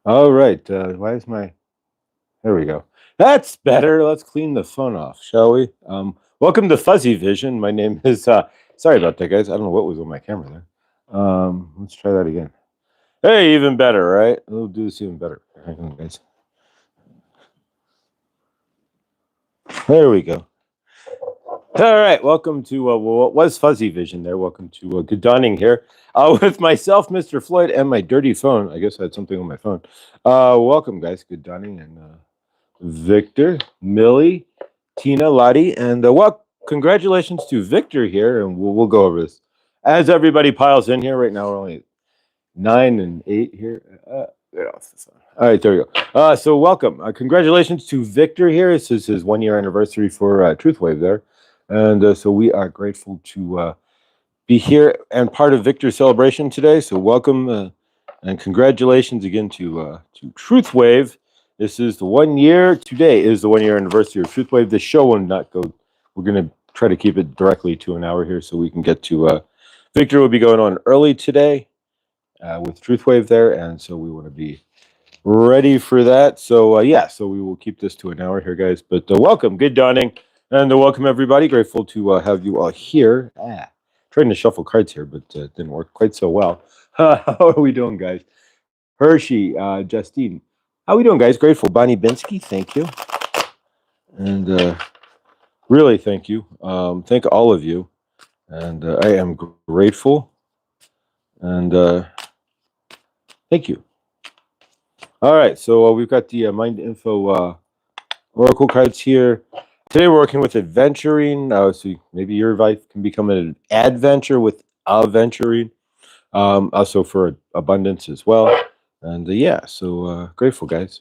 All right. Why is my? There we go. That's better. Let's clean the phone off, shall we? Welcome to Fuzzy Vision. My name is. Sorry about that, guys. I don't know what was on my camera there. Let's try that again. Hey, even better, right? We'll do this even better. Hang on, guys. There we go. All right. Welcome to what was Fuzzy Vision there. Welcome to Good Dawning here with myself, Mr. Floyd, and my dirty phone. I guess I had something on my phone. Welcome, guys. Good Dawning and. Victor, Millie, Tina, Lottie, and well, congratulations to Victor here, and we'll go over this as everybody piles in here. Right now, we're only at 9 and 8 here. Get off the phone. All right, there we go. So welcome, congratulations to Victor here. This is his 1 year anniversary for Truthwave there, and so we are grateful to be here and part of Victor's celebration today. So welcome and congratulations again to Truthwave. This is the 1 year. Today is the 1 year anniversary of Truthwave. The show will not go. We're going to try to keep it directly to an hour here so we can get to. Victor will be going on early today with Truthwave there, and so we want to be ready for that. So yeah, so we will keep this to an hour here, guys. But welcome, good dawning, and welcome everybody. Grateful to have you all here. Trying to shuffle cards here, but didn't work quite so well. How are we doing, guys? Hershey, Justine. How are we doing, guys? Grateful. Bonnie Binsky, thank you. And really, thank you. Thank all of you. And I am grateful. And thank you. All right, so we've got the Mind Info Oracle cards here. Today we're working with adventuring. So maybe your life can become an adventure with adventuring. Also for abundance as well. And yeah, so grateful, guys.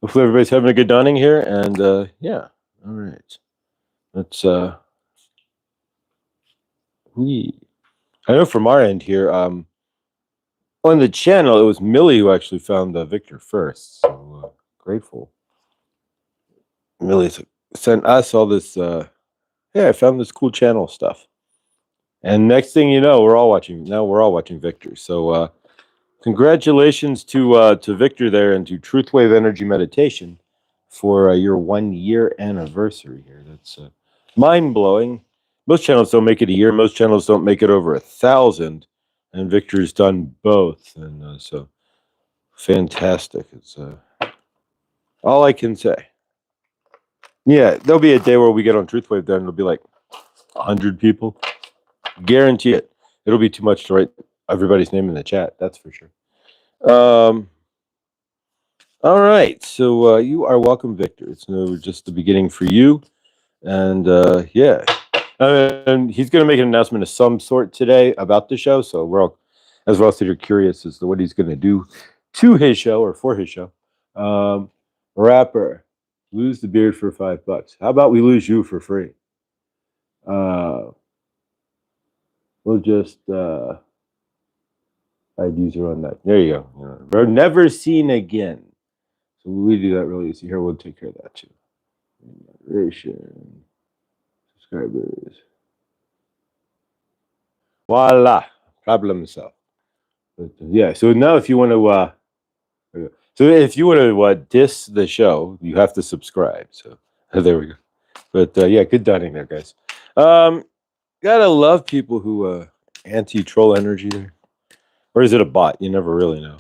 Hopefully everybody's having a good dawning here. And yeah, all right. Let's I know from our end here, on the channel, it was Millie who actually found Victor first. So grateful. Millie sent us all this. Yeah, I found this cool channel stuff. And next thing you know, we're all watching. Now we're all watching Victor. So congratulations to Victor there and to Truthwave Energy Meditation for your 1 year anniversary here. That's mind blowing. Most channels don't make it a year. Most channels don't make it over 1,000, and Victor's done both, and so fantastic. It's all I can say. Yeah, there'll be a day where we get on Truthwave, then it'll be like 100 people. Guarantee it. It'll be too much to write everybody's name in the chat. That's for sure. All right, so you are welcome, Victor. It's just the beginning for you, and yeah. And he's going to make an announcement of some sort today about the show. So we're all, as well, so you're curious as to what he's going to do to his show or for his show. Rapper, lose the beard for $5. How about we lose you for free? We'll just I'd user on that. There you go. We're never seen again. So we do that really easy. Here, we'll take care of that too. Moderation. Subscribers. Voila, problem solved. But, yeah, so now if you want to, diss the show, you have to subscribe. So there we go. But yeah, good dawning there, guys. Gotta love people who anti-troll energy there, or is it a bot? You never really know.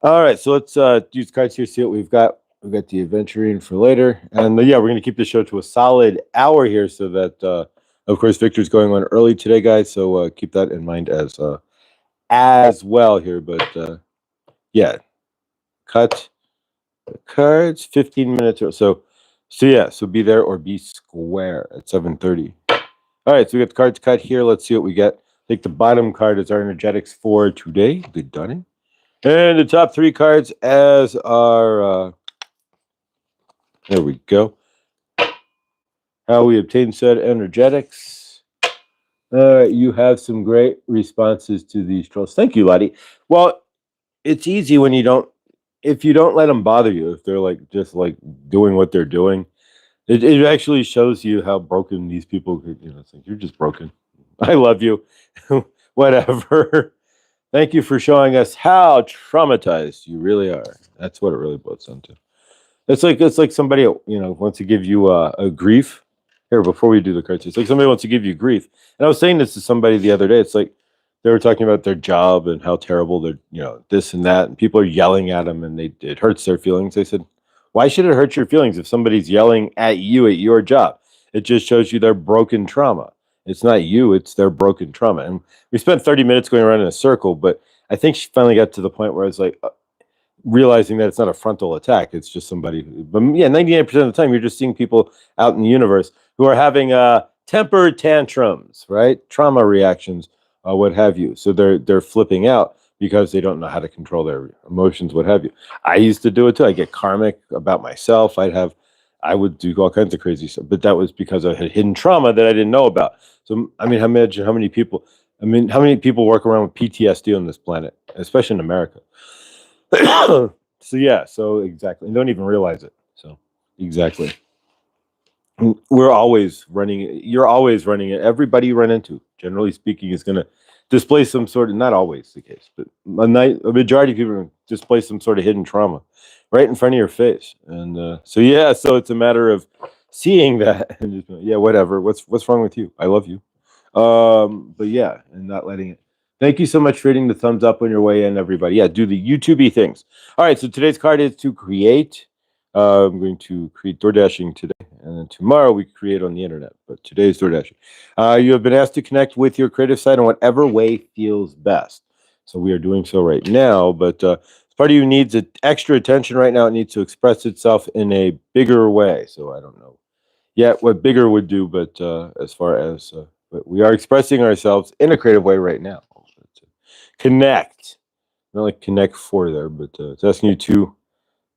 All right, so let's use cards here. See what we've got. We've got the adventuring for later, and yeah, we're gonna keep the show to a solid hour here, so that. Of course, Victor's going on early today, guys, so keep that in mind as well here. But yeah, cut the cards, 15 minutes or so. So yeah, so be there or be square at 7:30. All right, so we got the cards cut here. Let's see what we get. I think the bottom card is our energetics for today. Good dawning. And the top three cards as our, there we go. How we obtain said energetics. You have some great responses to these trolls. Thank you, Lottie. Well, it's easy when if you don't let them bother you, if they're just doing what they're doing, it actually shows you how broken these people could, it's like, you're just broken. I love you. Whatever. Thank you for showing us how traumatized you really are. That's what it really boils down to. It's like somebody wants to give you a grief. Here, before we do the cards, it's like somebody wants to give you grief. And I was saying this to somebody the other day. It's like they were talking about their job and how terrible they're, this and that, and people are yelling at them, and it hurts their feelings. I said, why should it hurt your feelings if somebody's yelling at you at your job? It just shows you their broken trauma. It's not you; it's their broken trauma. And we spent 30 minutes going around in a circle, but I think she finally got to the point where I was like, realizing that it's not a frontal attack. It's just somebody. But yeah, 98% of the time, you're just seeing people out in the universe who are having temper tantrums, right? Trauma reactions, what have you. So they're flipping out because they don't know how to control their emotions, what have you. I used to do it too. I get karmic about myself. I would do all kinds of crazy stuff, but that was because I had hidden trauma that I didn't know about. So I mean, imagine how many people. I mean, how many people walk around with PTSD on this planet, especially in America? So exactly, and don't even realize it. So exactly, we're always running. You're always running it. Everybody you run into, generally speaking, is going to display some sort of, not always the case, but a majority of people are gonna display some sort of hidden trauma right in front of your face. And so it's a matter of seeing that and just yeah, whatever. What's wrong with you? I love you. But yeah, and not letting it. Thank you so much for hitting the thumbs up on your way in, everybody. Yeah, do the YouTube things. All right, so today's card is to create. I'm going to create DoorDashing today, and then tomorrow we create on the internet. But today is DoorDashing. You have been asked to connect with your creative side in whatever way feels best. So we are doing so right now, but part of you needs extra attention right now. It needs to express itself in a bigger way. So I don't know yet what bigger would do, but as far as but we are expressing ourselves in a creative way right now. Connect, not like connect for there, but it's asking you to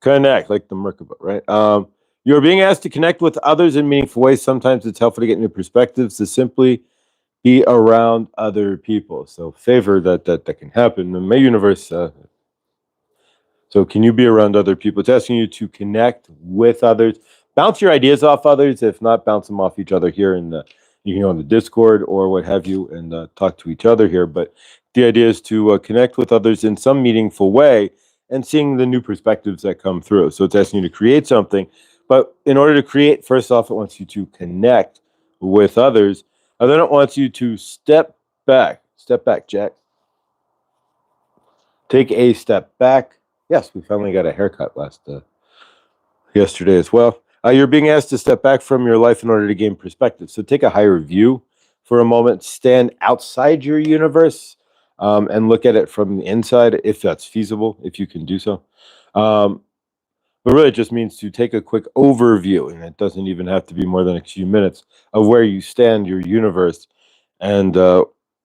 connect, like the Merkaba, right? You're being asked to connect with others in meaningful ways. Sometimes it's helpful to get new perspectives, to simply be around other people. So favor that can happen in my universe. So can you be around other people? It's asking you to connect with others, bounce your ideas off others. If not, bounce them off each other here. And you can go on the Discord or what have you and talk to each other here. But the idea is to connect with others in some meaningful way and seeing the new perspectives that come through. So it's asking you to create something. But in order to create, first off, it wants you to connect with others. And then it wants you to step back. Step back, Jack. Take a step back. Yes, we finally got a haircut yesterday as well. You're being asked to step back from your life in order to gain perspective. So take a higher view for a moment. Stand outside your universe and look at it from the inside, if that's feasible, if you can do so. But really, it just means to take a quick overview, and it doesn't even have to be more than a few minutes, of where you stand, your universe, and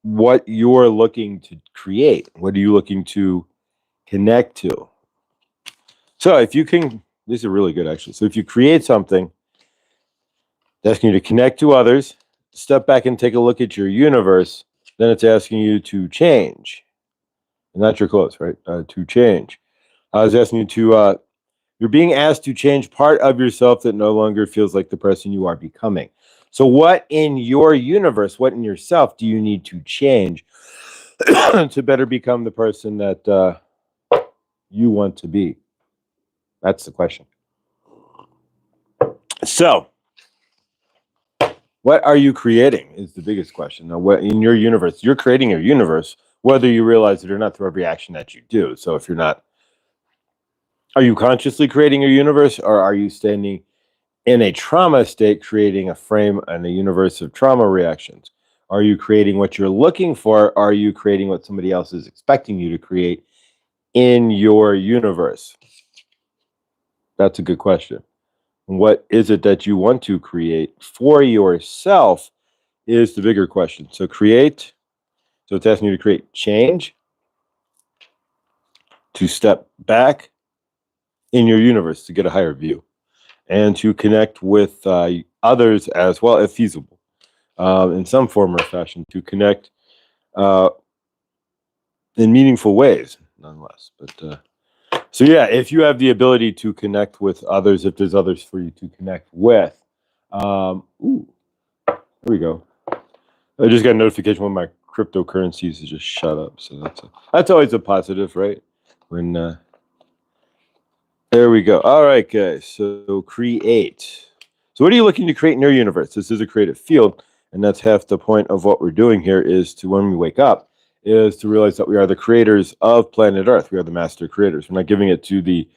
what you're looking to create. What are you looking to connect to? So if you can, these are really good actually. So if you create something, it's asking you to connect to others, step back and take a look at your universe, then it's asking you to change. And that's your close, right? To change. I was asking you to, you're being asked to change part of yourself that no longer feels like the person you are becoming. So what in your universe, what in yourself do you need to change to better become the person that you want to be? That's the question. So, what are you creating is the biggest question. Now, what in your universe, you're creating your universe, whether you realize it or not through every action that you do. So if you're not, are you consciously creating your universe, or are you standing in a trauma state, creating a frame and a universe of trauma reactions? Are you creating what you're looking for? Are you creating what somebody else is expecting you to create in your universe? That's a good question. What is it that you want to create for yourself is the bigger question. So create. So it's asking you to create change, to step back in your universe to get a higher view, and to connect with others as well, if feasible, in some form or fashion, to connect in meaningful ways, nonetheless. But so yeah, if you have the ability to connect with others, if there's others for you to connect with, there we go. I just got a notification one of my cryptocurrencies to just shut up. So that's always a positive, right? When there we go. All right, guys. So create. So what are you looking to create in your universe? This is a creative field, and that's half the point of what we're doing here. Is to when we wake up, is to realize that we are the creators of planet Earth. We are the master creators. We're not giving it to the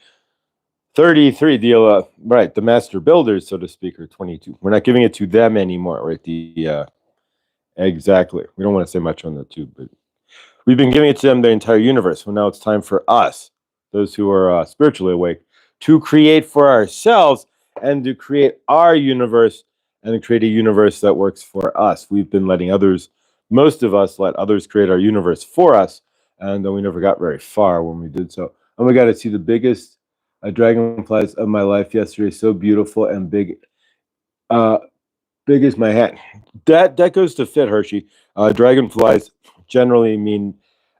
33, the master builders, so to speak, or 22. We're not giving it to them anymore, right? Exactly. We don't want to say much on that too, but we've been giving it to them the entire universe. Well, now it's time for us, those who are spiritually awake, to create for ourselves and to create our universe and to create a universe that works for us. We've been letting others, most of us, let others create our universe for us, and then we never got very far when we did so. Oh my God, I see the biggest dragonflies of my life yesterday. So beautiful and big. Big as my hat. That goes to fit, Hershey. Dragonflies generally mean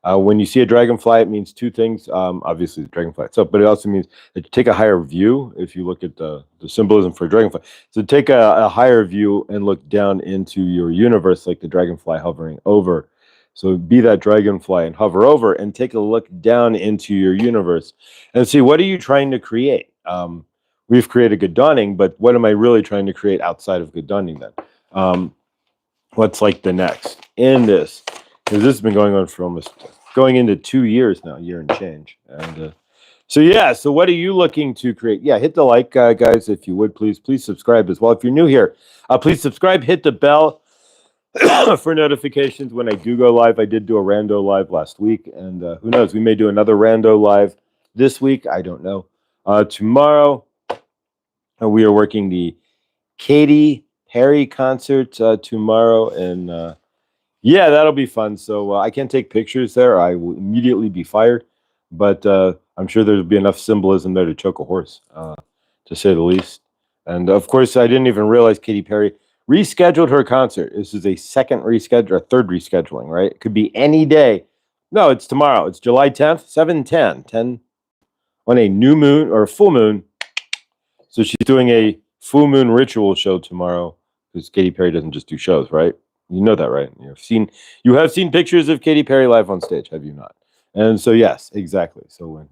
when you see a dragonfly, it means two things. Obviously, the dragonfly itself, but it also means that you take a higher view. If you look at the symbolism for a dragonfly, so take a higher view and look down into your universe, like the dragonfly hovering over. So be that dragonfly and hover over, and take a look down into your universe and see what are you trying to create. We've created Good Dawning, but what am I really trying to create outside of Good Dawning then? What's like the next in this? Because this has been going on for almost going into 2 years now, year and change. And so what are you looking to create? Yeah, hit the like, guys, if you would, please. Please subscribe as well. If you're new here, please subscribe, hit the bell for notifications when I do go live. I did do a rando live last week, and who knows, we may do another rando live this week. I don't know. Tomorrow, we are working the Katy Perry concert tomorrow, and yeah, that'll be fun. So I can't take pictures there. I will immediately be fired, but I'm sure there'll be enough symbolism there to choke a horse, to say the least. And of course, I didn't even realize Katy Perry rescheduled her concert. This is a second reschedule, or third rescheduling, right? It could be any day. No, it's tomorrow. It's July 10th, 7:10, 10 on a new moon or a full moon. So she's doing a full moon ritual show tomorrow, because Katy Perry doesn't just do shows, right? You know that, right? You have seen pictures of Katy Perry live on stage, have you not? And so yes, exactly. So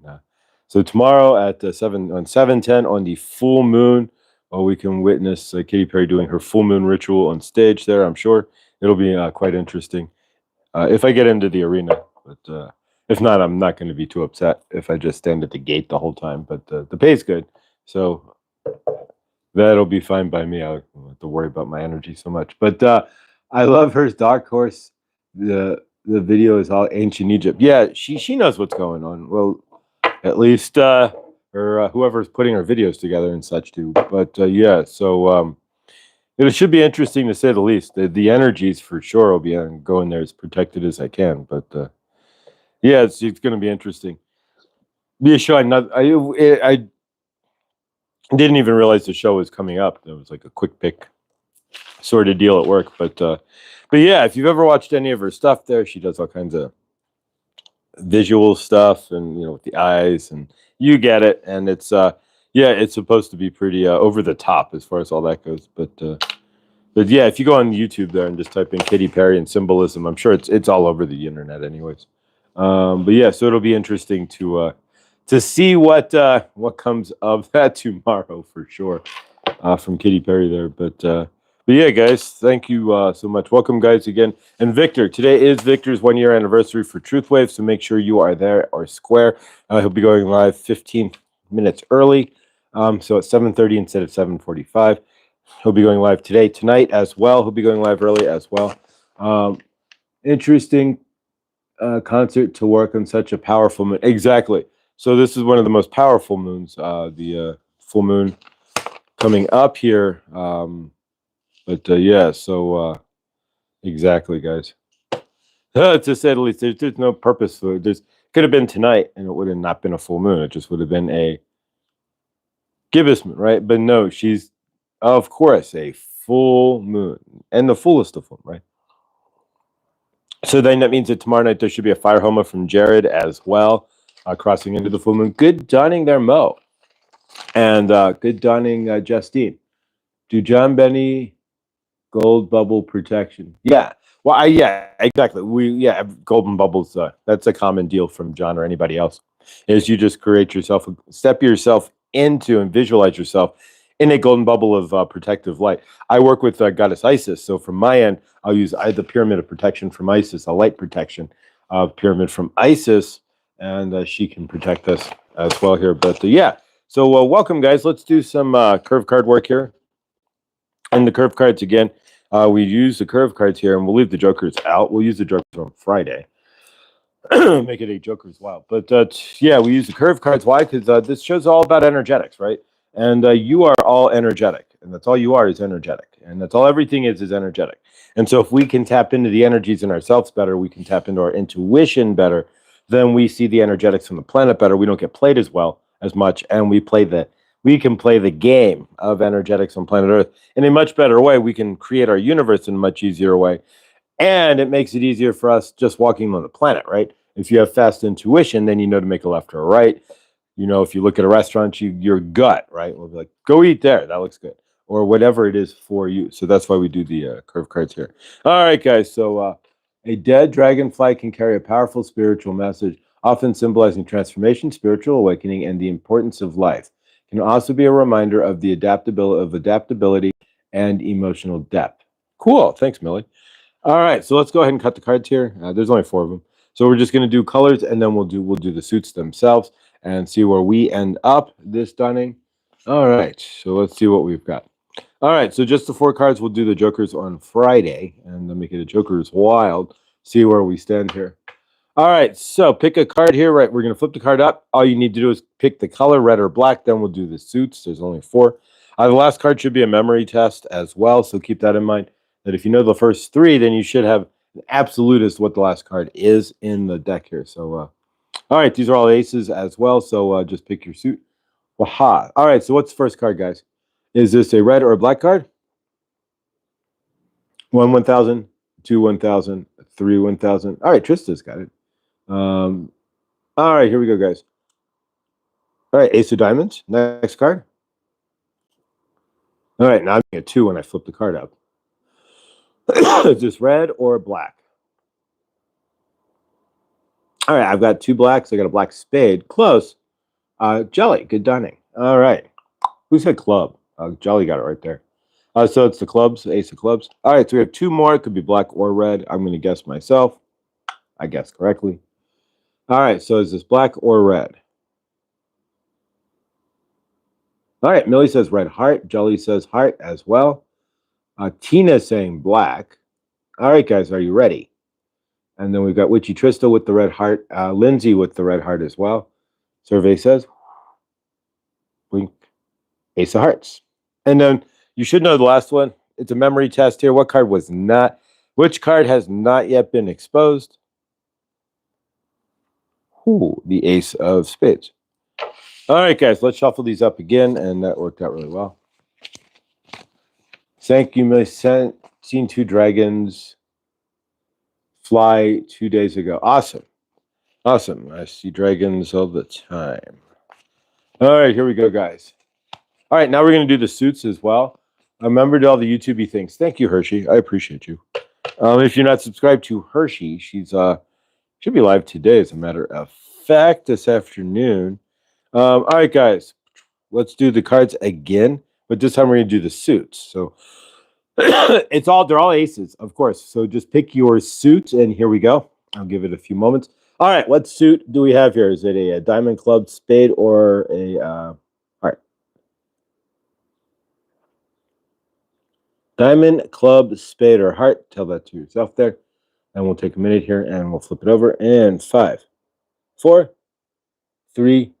tomorrow at 7:10 on the full moon, we can witness Katy Perry doing her full moon ritual on stage there. I'm sure it'll be quite interesting if I get into the arena, but if not, I'm not going to be too upset if I just stand at the gate the whole time. But the pay's good, so that'll be fine by me. I don't have to worry about my energy so much. But I love her Dark Horse. The video is all ancient Egypt. Yeah, she knows what's going on. Well, at least her whoever's putting her videos together and such do. But yeah, so it should be interesting to say the least. The energies for sure will be going there as protected as I can. But yeah, it's going to be interesting. Be a show. I didn't even realize the show was coming up. It was like a quick pick sort of deal at work. But yeah, if you've ever watched any of her stuff there, she does all kinds of visual stuff, and with the eyes, and you get it. And it's it's supposed to be pretty over the top as far as all that goes. But yeah, if you go on YouTube there and just type in Katy Perry and symbolism, I'm sure it's all over the internet anyways. But yeah, so it'll be interesting to see what comes of that tomorrow for sure, from Katy Perry there. But yeah, guys, thank you so much. Welcome, guys, again. And Victor, today is Victor's 1-year anniversary for Truthwave, so make sure you are there or square. He'll be going live 15 minutes early, so at 7:30 instead of 7:45. He'll be going live tonight as well. He'll be going live early as well. Interesting concert to work on such a powerful moon. Exactly. So this is one of the most powerful moons, the full moon coming up here. But yeah, so exactly, guys. To say the least, there's no purpose for it. Could have been tonight, and it would have not been a full moon. It just would have been a gibbous moon, right? But no, she's, of course, a full moon, and the fullest of them, right? So then that means that tomorrow night there should be a fire homa from Jared as well, crossing into the full moon. Good dawning there, Mo. And good dawning, Justine. Do John Benny gold bubble protection? Yeah. Well, yeah, exactly. Golden bubbles. That's a common deal from John or anybody else. Is you just create yourself, step yourself into, and visualize yourself in a golden bubble of protective light. I work with goddess Isis, so from my end, I'll use the pyramid of protection from Isis, a light protection pyramid from Isis, and she can protect us as well here. But yeah, so welcome, guys. Let's do some curve card work here. And the curve cards again. We use the curve cards here, and we'll leave the jokers out. We'll use the jokers on Friday. Make it a joker's wild. But yeah, we use the curve cards. Why? Because this show's all about energetics, right? And you are all energetic, and that's all you are is energetic, and that's all everything is energetic. And so, if we can tap into the energies in ourselves better, we can tap into our intuition better. Then we see the energetics on the planet better. We don't get played as much, and we can play the game of energetics on planet Earth in a much better way. We can create our universe in a much easier way. And it makes it easier for us just walking on the planet, right? If you have fast intuition, then you know to make a left or a right. You know, if you look at a restaurant, your gut, right, will be like, go eat there. That looks good. Or whatever it is for you. So that's why we do the curve cards here. All right, guys. So a dead dragonfly can carry a powerful spiritual message, often symbolizing transformation, spiritual awakening, and the importance of life. It can also be a reminder of the adaptability and emotional depth. Cool. Thanks, Millie. All right, so let's go ahead and cut the cards here. There's only 4 of them, so we're just going to do colors, and then we'll do the suits themselves and see where we end up this dunning. All right, so let's see what we've got. All right, so just the 4 cards. We'll do the jokers on Friday, and then make it a jokers wild. See where we stand here. All right, so pick a card here. Right, we're going to flip the card up. All you need to do is pick the color, red or black. Then we'll do the suits. There's only 4. The last card should be a memory test as well, so keep that in mind. That if you know the first 3, then you should have an absolute as what the last card is in the deck here. So, all right, these are all aces as well. So just pick your suit. Waha. All right, so what's the first card, guys? Is this a red or a black card? 1, 1,000, 2, 1,000, 3, 1,000. All right, Trista's got it. All right, here we go, guys. All right, ace of diamonds. Next card. All right, now I'm getting a 2 when I flip the card up. Is this red or black? All right, I've got 2 blacks. I got a black spade. Close. Jelly, good dunning. All right. Who said club? Jelly got it right there. So it's the clubs, ace of clubs. All right, so we have 2 more. It could be black or red. I'm going to guess myself. I guessed correctly. All right, so is this black or red? All right, Millie says red heart. Jelly says heart as well. Tina's saying black. All right, guys, are you ready? And then we've got Witchy Trista with the red heart. Lindsay with the red heart as well. Survey says blink, ace of hearts. And then you should know the last one. It's a memory test here. What card was not? Which card has not yet been exposed? Ooh, the ace of spades. All right, guys, let's shuffle these up again, and that worked out really well. Thank you, Miss. Seen 2 dragons fly 2 days ago. Awesome. Awesome. I see dragons all the time. All right, here we go, guys. All right, now we're going to do the suits as well. Remember to all the YouTube-y things. Thank you, Hershey. I appreciate you. If you're not subscribed to Hershey, she's should be live today, as a matter of fact, this afternoon. All right, guys, let's do the cards again, but this time we're going to do the suits. So they're all aces, of course. So just pick your suit, and here we go. I'll give it a few moments. All right, what suit do we have here? Is it a diamond, club, spade, or a heart? Diamond, club, spade, or heart? Tell that to yourself there. And we'll take a minute here, and we'll flip it over. And 5, 4, 3,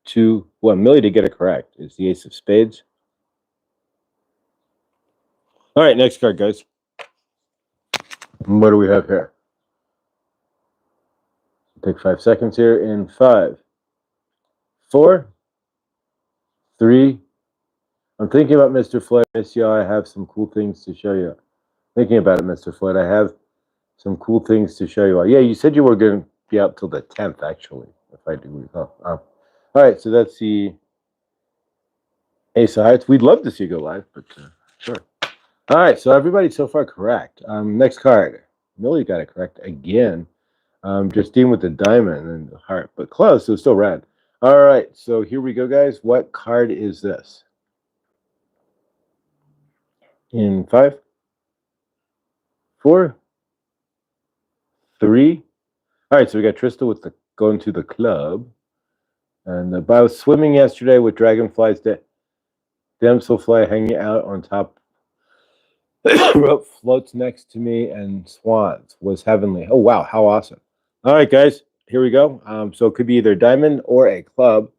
2, 1. Millie to get it correct is the ace of spades. All right, next card, guys. What do we have here? Take 5 seconds here in 5, 4, 3. I'm thinking about Mr. Floyd. Miss you. I have some cool things to show you. Thinking about it, Mr. Floyd. I have some cool things to show you. Yeah, you said you were going to be out till the 10th, actually, if I do recall. All right, so that's the ace of hearts. We'd love to see you go live, but sure. All right, so everybody so far correct. Next card. Millie got it correct again. Justine with the diamond and the heart, but close, so still red. All right, so here we go, guys. What card is this? In 5, 4, 3. All right, so we got Trista with the going to the club. And but I was swimming yesterday with dragonflies, damselfly hanging out on top. Rope floats next to me, and swans was heavenly. Oh wow, how awesome! All right, guys, here we go. So it could be either diamond or a club.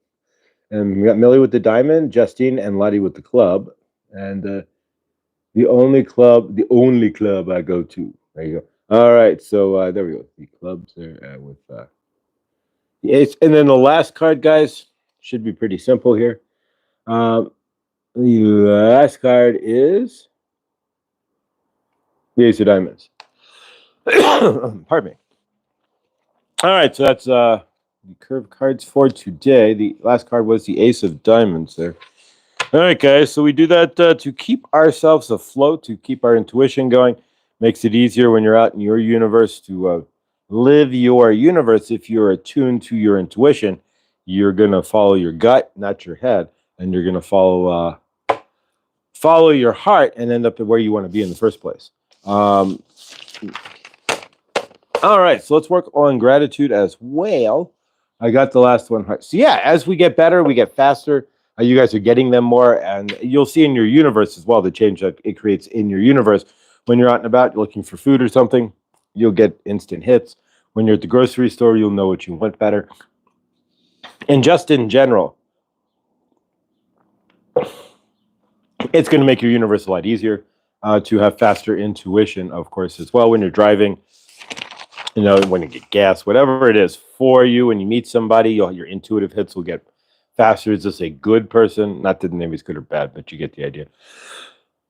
And we got Millie with the diamond, Justine and Lottie with the club, and the only club I go to. There you go. All right, so there we go. The clubs there with it's, and then the last card, guys, should be pretty simple here. The last card is the Ace of Diamonds. Pardon me. All right, so that's the curve cards for today. The last card was the Ace of Diamonds there. All right, guys, so we do that to keep ourselves afloat, to keep our intuition going. Makes it easier when you're out in your universe to live your universe. If you're attuned to your intuition, you're going to follow your gut, not your head, and you're going to follow your heart and end up at where you want to be in the first place. All right, so let's work on gratitude as well. I got the last one. So yeah, as we get better, we get faster. You guys are getting them more, and you'll see in your universe as well the change that it creates in your universe. When you're out and about, you're looking for food or something, you'll get instant hits. When you're at the grocery store, you'll know what you want better. And just in general, it's going to make your universe a lot easier to have faster intuition, of course, as well. When you're driving, you know, when you get gas, whatever it is for you, when you meet somebody, your intuitive hits will get faster. Is this a good person? Not that the name is good or bad, but you get the idea.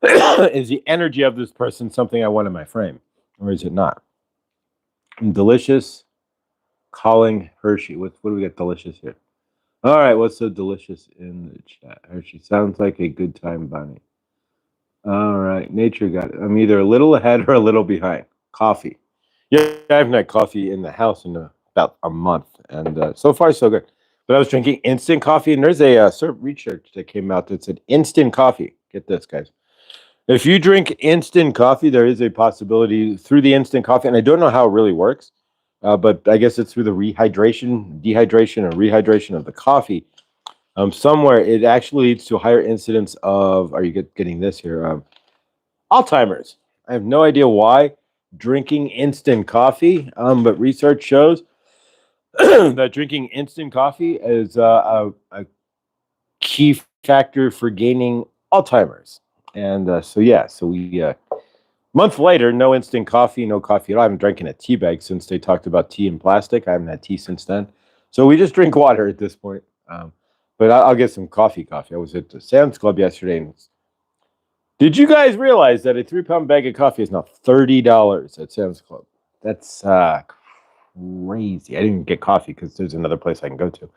Is the energy of this person something I want in my frame, or is it not? Delicious, calling Hershey. What do we got delicious here? All right, what's so delicious in the chat? Hershey sounds like a good time, Bonnie. All right, nature got it. I'm either a little ahead or a little behind. Coffee. Yeah, I haven't had coffee in the house in about a month, and so far so good. But I was drinking instant coffee, and there's a research that came out that said instant coffee. Get this, guys. If you drink instant coffee, there is a possibility through the instant coffee, and I don't know how it really works, but I guess it's through the dehydration, or rehydration of the coffee. Somewhere it actually leads to a higher incidence of, are you getting this here? Alzheimer's. I have no idea why drinking instant coffee, but research shows that drinking instant coffee is a key factor for gaining Alzheimer's. And so we month later, no instant coffee, no coffee at all. I haven't drank in a tea bag since they talked about tea and plastic. I haven't had tea since then. So we just drink water at this point. But I'll get some coffee. I was at the Sam's Club yesterday. And did you guys realize that a 3-pound bag of coffee is now $30 at Sam's Club? That's crazy. I didn't get coffee because there's another place I can go to.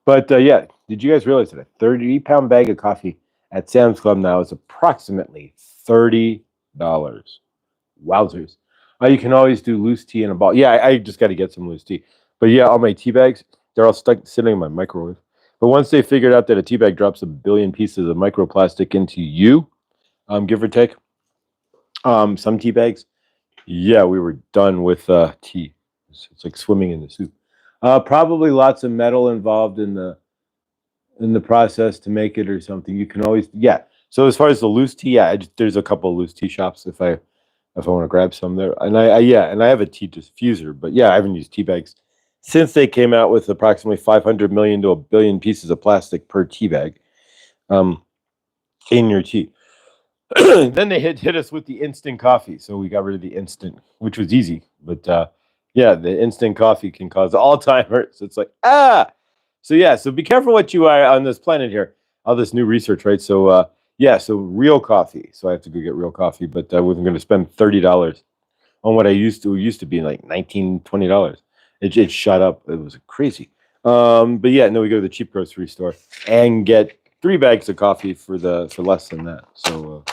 But yeah, did you guys realize that a 30-pound bag of coffee at Sam's Club now is approximately $30? Wowzers. You can always do loose tea in a bottle. Yeah, I just got to get some loose tea. But yeah, all my tea bags, they're all stuck sitting in my microwave. But once they figured out that a tea bag drops 1 billion pieces of microplastic into you, give or take, some tea bags, yeah, we were done with tea. It's like swimming in the soup. Probably lots of metal involved in the process to make it or something. You can always, yeah. So as far as the loose tea, yeah, there's a couple of loose tea shops if I want to grab some there. And I have a tea diffuser, but yeah, I haven't used tea bags since they came out with approximately 500 million to 1 billion pieces of plastic per tea bag in your tea. Then they hit us with the instant coffee. So we got rid of the instant, which was easy. But yeah, the instant coffee can cause Alzheimer's. It's like, So yeah, so be careful what you are on this planet here. All this new research, right? So yeah, so real coffee. So I have to go get real coffee, but I wasn't going to spend $30 on what I used to be like $19, $20. It shot up. It was crazy. But yeah, no, we go to the cheap grocery store and get 3 bags of coffee for less than that. So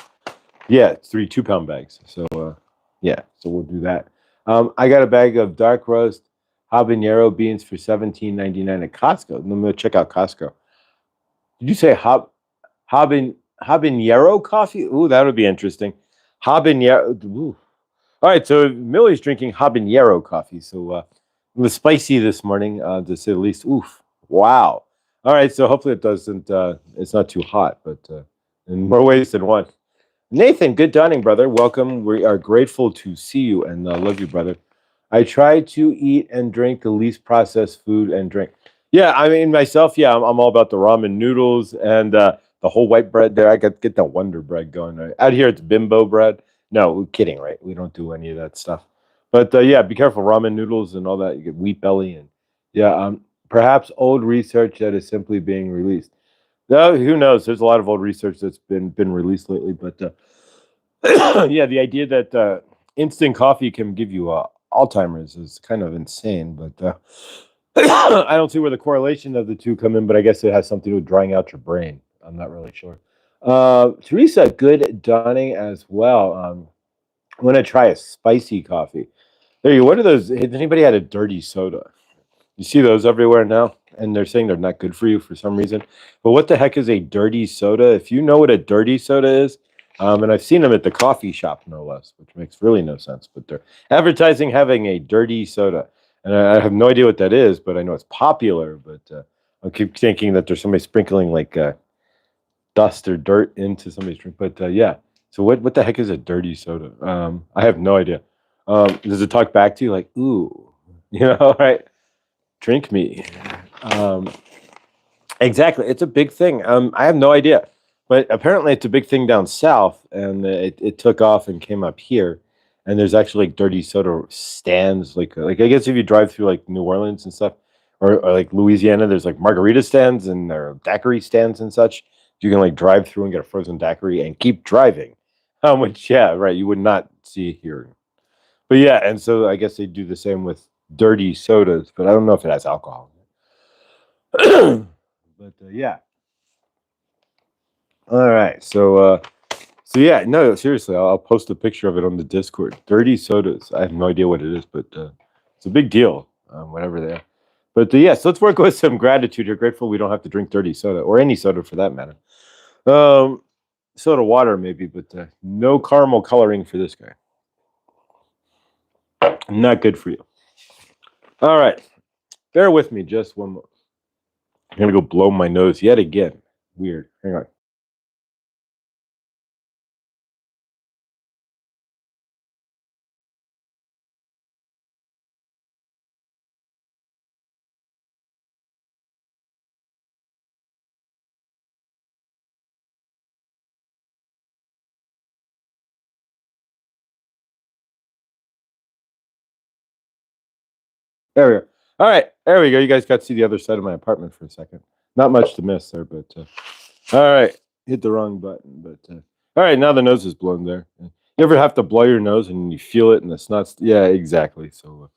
Yeah, it's 3 2-pound bags. So yeah, so we'll do that. I got a bag of dark roast habanero beans for $17.99 at Costco. I'm gonna check out Costco. Did you say habanero coffee? Ooh, that would be interesting. Habanero. Ooh. All right, so Millie's drinking habanero coffee. So it was spicy this morning, to say the least. Oof! Wow. All right, so hopefully it doesn't. It's not too hot, but in more ways than one. Nathan, good dawning, brother. Welcome. We are grateful to see you and love you, brother. I try to eat and drink the least processed food and drink. Yeah, I mean myself. Yeah, I'm all about the ramen noodles and the whole white bread. There, I got get the Wonder Bread going. Right? Out here, it's Bimbo bread. No, we're kidding, right? We don't do any of that stuff. But yeah, be careful. Ramen noodles and all that. You get wheat belly and yeah. Perhaps old research that is simply being released. No, who knows? There's a lot of old research that's been released lately, but yeah, the idea that instant coffee can give you Alzheimer's is kind of insane. But I don't see where the correlation of the two come in. But I guess it has something to do with drying out your brain. I'm not really sure. Teresa, good dawning as well. I'm gonna try a spicy coffee. There you go. What are those? Has anybody had a dirty soda? You see those everywhere now, and they're saying they're not good for you for some reason. But what the heck is a dirty soda? If you know what a dirty soda is, and I've seen them at the coffee shop, no less, which makes really no sense. But they're advertising having a dirty soda, and I have no idea what that is, but I know it's popular. But I keep thinking that there's somebody sprinkling like dust or dirt into somebody's drink. But yeah, so what the heck is a dirty soda? I have no idea. Does it talk back to you like, ooh, right? Drink me. Um, exactly. It's a big thing. I have no idea, but apparently it's a big thing down south, and it took off and came up here. And there's actually like dirty soda stands, like I guess if you drive through like New Orleans and stuff, or like Louisiana, there's like margarita stands and there are daiquiri stands and such. You can like drive through and get a frozen daiquiri and keep driving. Which yeah, right, you would not see here. But yeah, and so I guess they do the same with dirty sodas, but I don't know if it has alcohol. But yeah. All right. So yeah, no, seriously, I'll post a picture of it on the Discord. Dirty sodas. I have no idea what it is, but it's a big deal. Whatever they are. But yes, let's work with some gratitude. You're grateful we don't have to drink dirty soda or any soda for that matter. Um, Soda water maybe, but no caramel coloring for this guy. Not good for you. All right, bear with me just one more. I'm gonna go blow my nose yet again. Weird. Hang on. There we go. All right, there we go. You guys got to see the other side of my apartment for a second. Not much to miss there, but all right. Hit the wrong button, but all right. Now the nose is blown there. You ever have to blow your nose and you feel it and the snot's? Yeah, exactly. So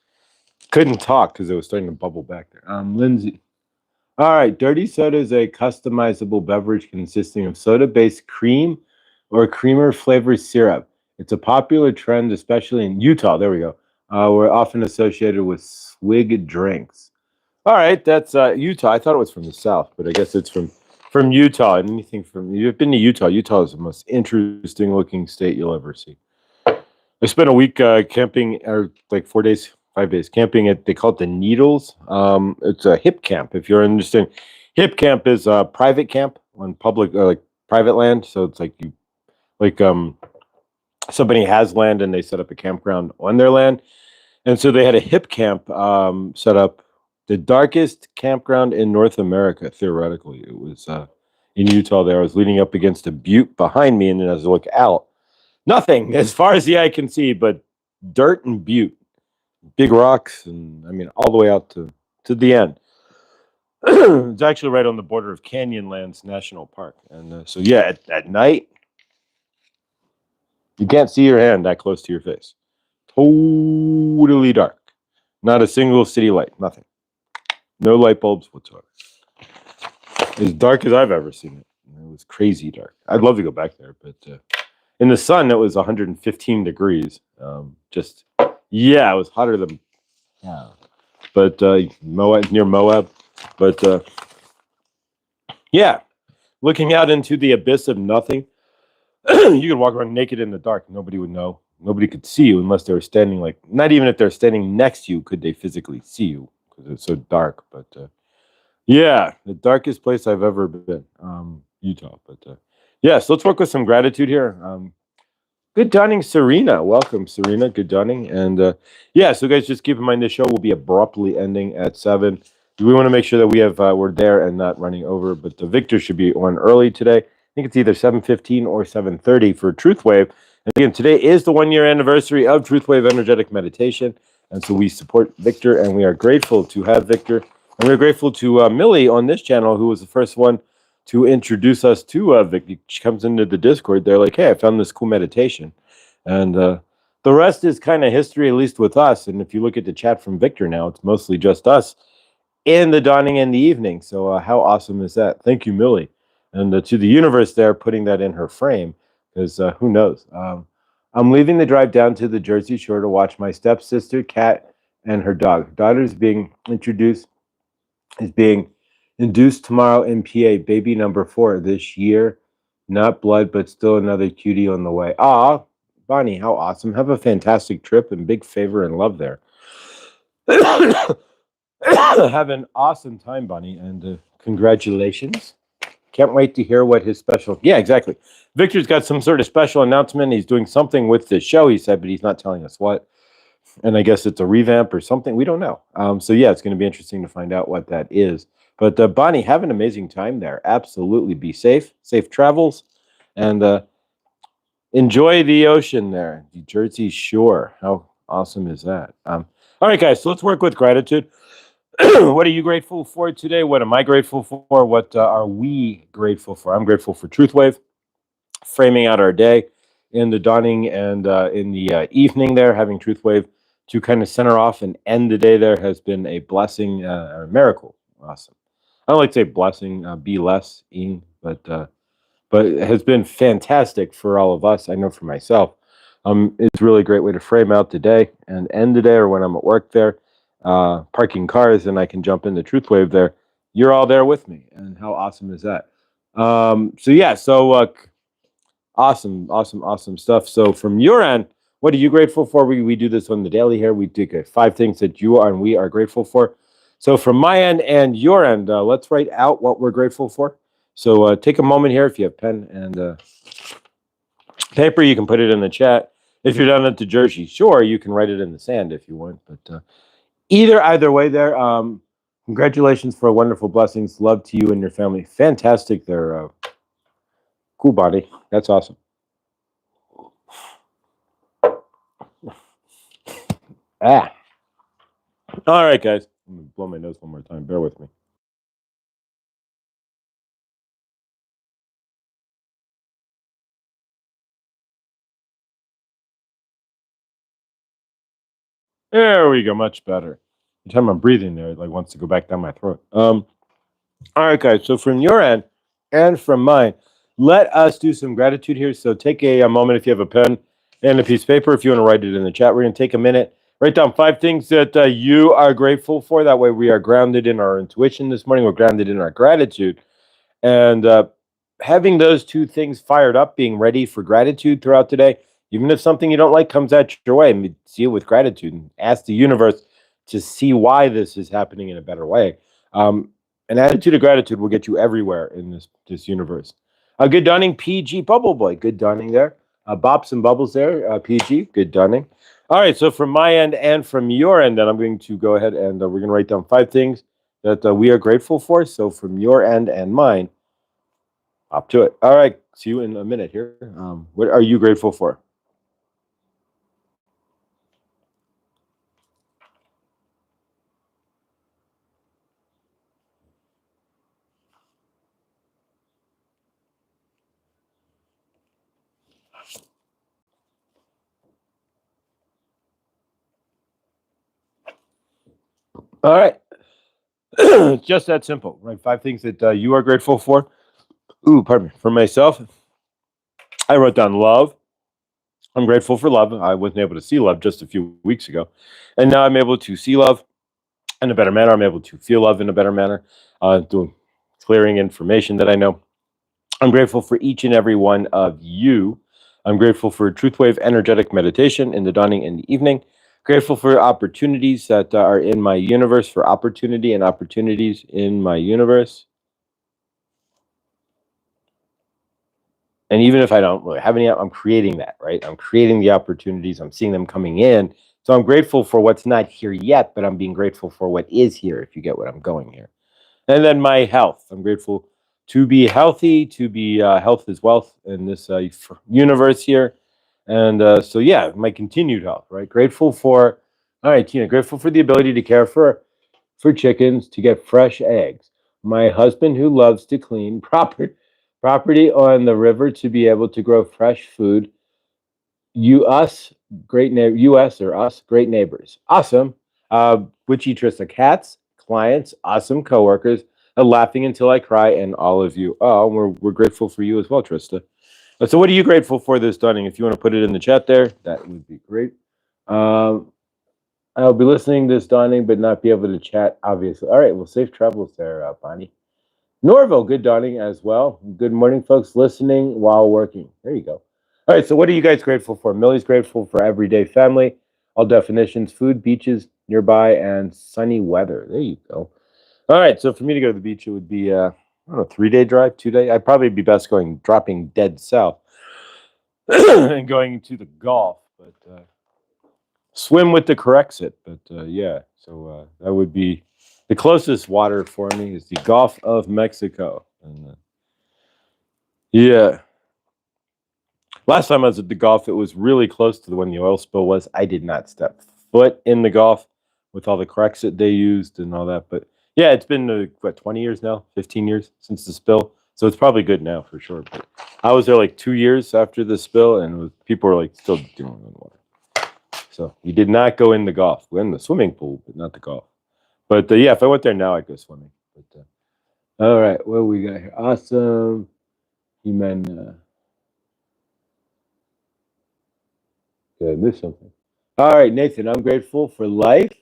couldn't talk because it was starting to bubble back there. Lindsay. All right, dirty soda is a customizable beverage consisting of soda-based cream or creamer flavored syrup. It's a popular trend, especially in Utah. There we go. We're often associated with swig drinks. All right, that's Utah. I thought it was from the South, but I guess it's from Utah. Anything from you've been to Utah? Utah is the most interesting looking state you'll ever see. I spent a week camping, or like 4 days, 5 days camping at. They call it the Needles. It's a hip camp. If you're interested, hip camp is a private camp on public, like private land. So it's like you, like somebody has land and they set up a campground on their land, and so they had a hip camp set up, the darkest campground in North America. Theoretically, it was in Utah. There, I was leaning up against a butte behind me, and then as I look out, nothing as far as the eye can see, but dirt and butte, big rocks, and I mean all the way out to the end. It's actually right on the border of Canyonlands National Park, and so yeah, at night you can't see your hand that close to your face. Totally dark. Not a single city light. Nothing. No light bulbs whatsoever. As dark as I've ever seen it. It was crazy dark. I'd love to go back there, but In the sun, it was 115 degrees. Yeah, it was hotter than but Moab, near Moab. But yeah, looking out into the abyss of nothing, you could walk around naked in the dark. Nobody would know. Nobody could see you unless they were standing not even if they're standing next to you could they physically see you because it's so dark. But yeah, the darkest place I've ever been, Utah. But yeah, so let's work with some gratitude here. Good dawning, Serena. Welcome, Serena. Good dawning. And yeah, so guys, just keep in mind this show will be abruptly ending at 7. We want to make sure that we're there and not running over. But Victor should be on early today. I think it's either 7:15 or 7:30 for Truth Wave. And again, today is the 1-year anniversary of Truth Wave Energetic Meditation. And so we support Victor, and we are grateful to have Victor. And we're grateful to Millie on this channel, who was the first one to introduce us to Vicky. She comes into the Discord. They're like, hey, I found this cool meditation. And the rest is kind of history, at least with us. And if you look at the chat from Victor now, it's mostly just us in the dawning and the evening. So how awesome is that? Thank you, Millie. And to the universe there, putting that in her frame, because who knows? I'm leaving the drive down to the Jersey Shore to watch my stepsister, Kat, and her dog. Her daughter is being induced tomorrow in PA, baby number 4 this year. Not blood, but still another cutie on the way. Ah, Bonnie, how awesome. Have a fantastic trip and big favor and love there. Have an awesome time, Bonnie, and congratulations. Can't wait to hear what his special... Yeah, exactly. Victor's got some sort of special announcement. He's doing something with the show, he said, but he's not telling us what. And I guess it's a revamp or something. We don't know. So yeah, it's going to be interesting to find out what that is. But Bonnie, have an amazing time there. Absolutely be safe. Safe travels. And enjoy the ocean there. The Jersey Shore. How awesome is that? All right, guys. So let's work with gratitude. What are you grateful for today? What am I grateful for? What are we grateful for? I'm grateful for Truth Wave, framing out our day in the dawning and in the evening there, having Truth Wave to kind of center off and end the day there has been a blessing, a miracle. Awesome. I don't like to say blessing, be less, but it has been fantastic for all of us. I know for myself, it's really a great way to frame out the day and end the day, or when I'm at work there, parking cars, and I can jump into Truth Wave there. You're all there with me, and how awesome is that? So yeah, so awesome stuff. So from your end, what are you grateful for? We do this on the daily here. We take 5 things that you are and we are grateful for. So from my end and your end, let's write out what we're grateful for. So take a moment here. If you have pen and paper, you can put it in the chat. If you're down at the Jersey Shore, you can write it in the sand if you want. But either way there, congratulations for wonderful blessings. Love to you and your family. Fantastic there. Cool body. That's awesome. All right, guys. I'm going to blow my nose one more time. Bear with me. There we go. Much better. Every time I'm breathing there, it wants to go back down my throat. All right, guys. So from your end and from mine, let us do some gratitude here. So take a moment if you have a pen and a piece of paper. If you want to write it in the chat, we're going to take a minute. Write down 5 things that you are grateful for. That way we are grounded in our intuition this morning. We're grounded in our gratitude. And having those 2 things fired up, being ready for gratitude throughout the day, even if something you don't like comes at your way, see it with gratitude and ask the universe to see why this is happening in a better way. An attitude of gratitude will get you everywhere in this universe. Good dawning, PG Bubble Boy. Good dawning there. Bops and bubbles there, PG. Good dawning. All right, so from my end and from your end, then I'm going to go ahead and we're going to write down 5 things that we are grateful for. So from your end and mine, up to it. All right, see you in a minute here. What are you grateful for? All right. Just that simple, right? 5 things that you are grateful for. Ooh, pardon me. For myself, I wrote down love, I'm grateful for love. I wasn't able to see love just a few weeks ago, and now I'm able to see love in a better manner. I'm able to feel love in a better manner, doing clearing information that I know. I'm grateful for each and every one of you. I'm grateful for Truth Wave energetic meditation in the dawning and the evening. Grateful for opportunities that are in my universe, for opportunity and opportunities in my universe. And even if I don't really have any, I'm creating that, right? I'm creating the opportunities. I'm seeing them coming in. So I'm grateful for what's not here yet, but I'm being grateful for what is here, if you get what I'm going here. And then my health. I'm grateful to be healthy, to be health is wealth in this universe here. And so, yeah, my continued health, right? Grateful for, all right, Tina, grateful for the ability to care for chickens, to get fresh eggs. My husband, who loves to clean property on the river to be able to grow fresh food. U.S. or us, great neighbors. Awesome. Witchy Trista, cats, clients, awesome coworkers, laughing until I cry, and all of you. Oh, we're grateful for you as well, Trista. So, what are you grateful for this dawning? If you want to put it in the chat there, that would be great. I'll be listening this dawning, but not be able to chat, obviously. All right, well, safe travels there, Bonnie. Norville, good dawning as well. Good morning, folks, listening while working. There you go. All right, so what are you guys grateful for? Millie's grateful for everyday family, all definitions, food, beaches nearby, and sunny weather. There you go. All right, so for me to go to the beach, it would be, I don't know, 3-day drive, 2-day. I'd probably be best dropping dead south and going to the Gulf, but swim with the Corexit. But yeah, so that would be the closest water for me is the Gulf of Mexico. And yeah, last time I was at the Gulf, it was really close to when the oil spill was. I did not step foot in the Gulf with all the Corexit they used and all that. But yeah, it's been 20 years now, 15 years since the spill. So it's probably good now for sure. But I was there like 2 years after the spill, and people were like still doing it in the water. So we did not go in the Gulf. We're in the swimming pool, but not the Gulf. But yeah, if I went there now, I'd go swimming. But all right, what we got here? Awesome. He-Man. Did I miss something? All right, Nathan, I'm grateful for life.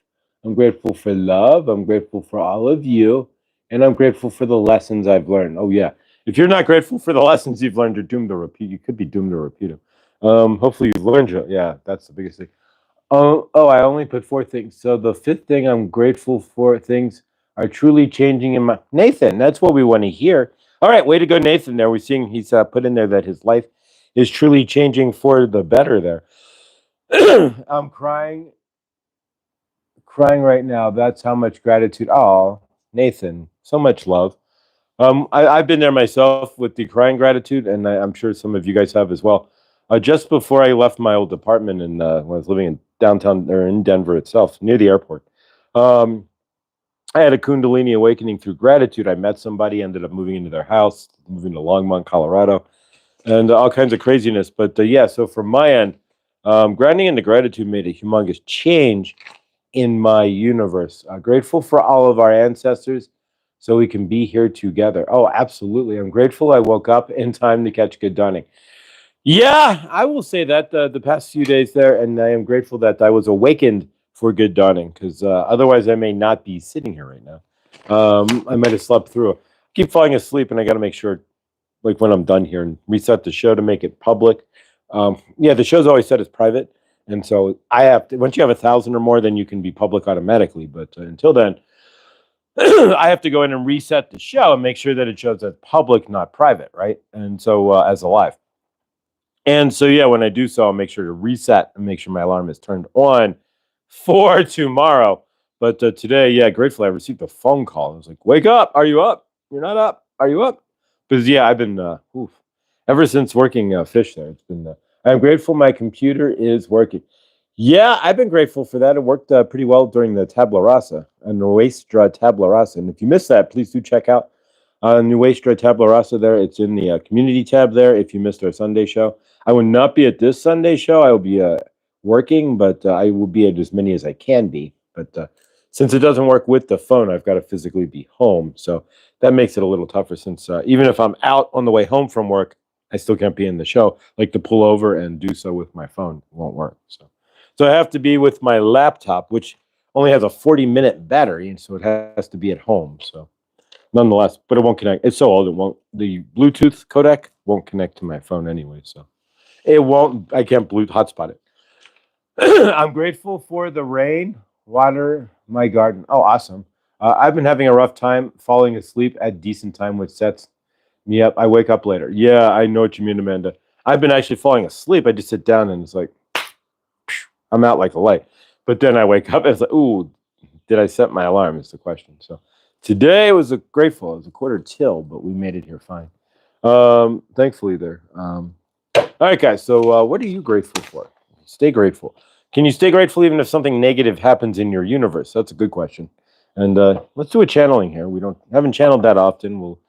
I'm grateful for love. I'm grateful for all of you. And I'm grateful for the lessons I've learned. Oh, yeah. If you're not grateful for the lessons you've learned, you're doomed to repeat. You could be doomed to repeat them. Hopefully you've learned. Yeah, that's the biggest thing. Oh, I only put 4 things. So the 5th thing I'm grateful for, things are truly changing in my... Nathan, that's what we want to hear. All right, way to go, Nathan, there. We're seeing he's put in there that his life is truly changing for the better there. I'm crying right now. That's how much gratitude. Oh, Nathan, so much love. I've been there myself with the crying gratitude, and I'm sure some of you guys have as well. Just before I left my old apartment, and when I was living in downtown or in Denver itself, near the airport, I had a Kundalini awakening through gratitude. I met somebody, ended up moving into their house, moving to Longmont, Colorado, and all kinds of craziness. But yeah, so from my end, grounding into gratitude made a humongous change in my universe. Grateful for all of our ancestors so we can be here together. Oh, absolutely. I'm grateful I woke up in time to catch good dawning. Yeah, I will say that the past few days there, and I am grateful that I was awakened for good dawning, because otherwise I may not be sitting here right now. I might have slept through. Keep falling asleep, and I got to make sure, like when I'm done here, and reset the show to make it public. Yeah, the show's always set as private, and so I have to. Once you have 1,000 or more, then you can be public automatically. But until then, I have to go in and reset the show and make sure that it shows as public, not private, right? And so as a live. And so yeah, when I do so, I'll make sure to reset and make sure my alarm is turned on for tomorrow. But today, yeah, gratefully I received a phone call. I was like, "Wake up! Are you up? You're not up. Are you up?" Because yeah, I've been ever since working fish there. It's been. I'm grateful my computer is working. Yeah, I've been grateful for that. It worked pretty well during the Tabla Rasa, a Nuestra Tabla Rasa. And if you missed that, please do check out Nuestra Tabla Rasa there. It's in the community tab there if you missed our Sunday show. I will not be at this Sunday show. I will be working, but I will be at as many as I can be. But since it doesn't work with the phone, I've got to physically be home. So that makes it a little tougher since even if I'm out on the way home from work, I still can't be in the show. Like to pull over and do so with my phone won't work. So I have to be with my laptop, which only has a 40-minute battery, and so it has to be at home. So nonetheless, but it won't connect. It's so old, it won't. The Bluetooth codec won't connect to my phone anyway, so it won't. I can't Bluetooth hotspot it. I'm grateful for the rain, water, my garden. Oh, awesome! I've been having a rough time falling asleep at decent time, which sets me up. I wake up later. Yeah, I know what you mean, Amanda. I've been actually falling asleep. I just sit down and it's like I'm out like a light. But then I wake up and it's like, ooh, did I set my alarm? Is the question. So today was grateful. It was a quarter till, but we made it here fine. Thankfully there. All right, guys. So what are you grateful for? Stay grateful. Can you stay grateful even if something negative happens in your universe? That's a good question. And let's do a channeling here. We haven't channeled that often. We'll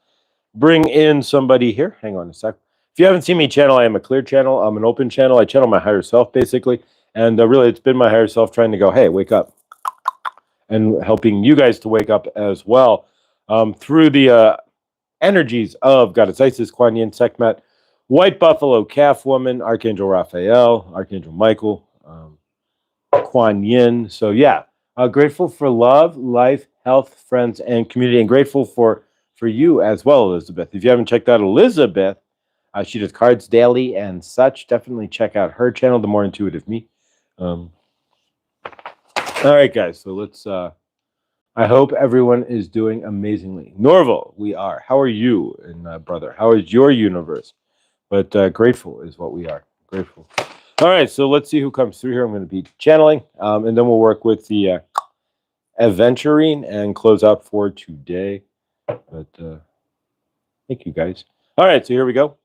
bring in somebody here. Hang on a sec. If you haven't seen me channel, I am a clear channel. I'm an open channel. I channel my higher self, basically. And really, it's been my higher self trying to go, hey, wake up. And helping you guys to wake up as well through the energies of Goddess Isis, Kuan Yin, Sekhmet, White Buffalo, Calf Woman, Archangel Raphael, Archangel Michael, Kuan Yin. So yeah, grateful for love, life, health, friends, and community, and grateful for you as well, Elizabeth. If you haven't checked out Elizabeth, she does cards daily and such. Definitely check out her channel, The More Intuitive Me. All right, guys. So let's. I hope everyone is doing amazingly. Norval, we are. How are you, and brother? How is your universe? But grateful is what we are. Grateful. All right. So let's see who comes through here. I'm going to be channeling, and then we'll work with the adventuring and close out for today. But thank you, guys. All right. So here we go.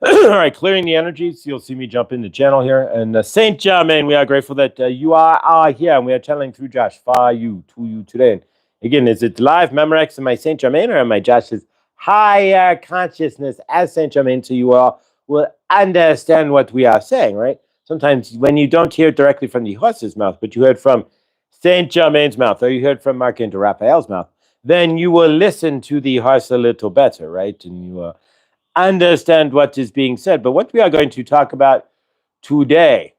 All right, clearing the energies. You'll see me jump in the channel here. And Saint Germain, we are grateful that you are here, and we are channeling through Josh for you, to you today. And again, is it live Memorex in my Saint Germain, or am I Josh's higher consciousness as Saint Germain, so you all will understand what we are saying, right? Sometimes when you don't hear it directly from the horse's mouth, but you heard from Saint Germain's mouth, or you heard from Archangel Raphael's mouth, then you will listen to the horse a little better, right? And you understand what is being said. But what we are going to talk about today,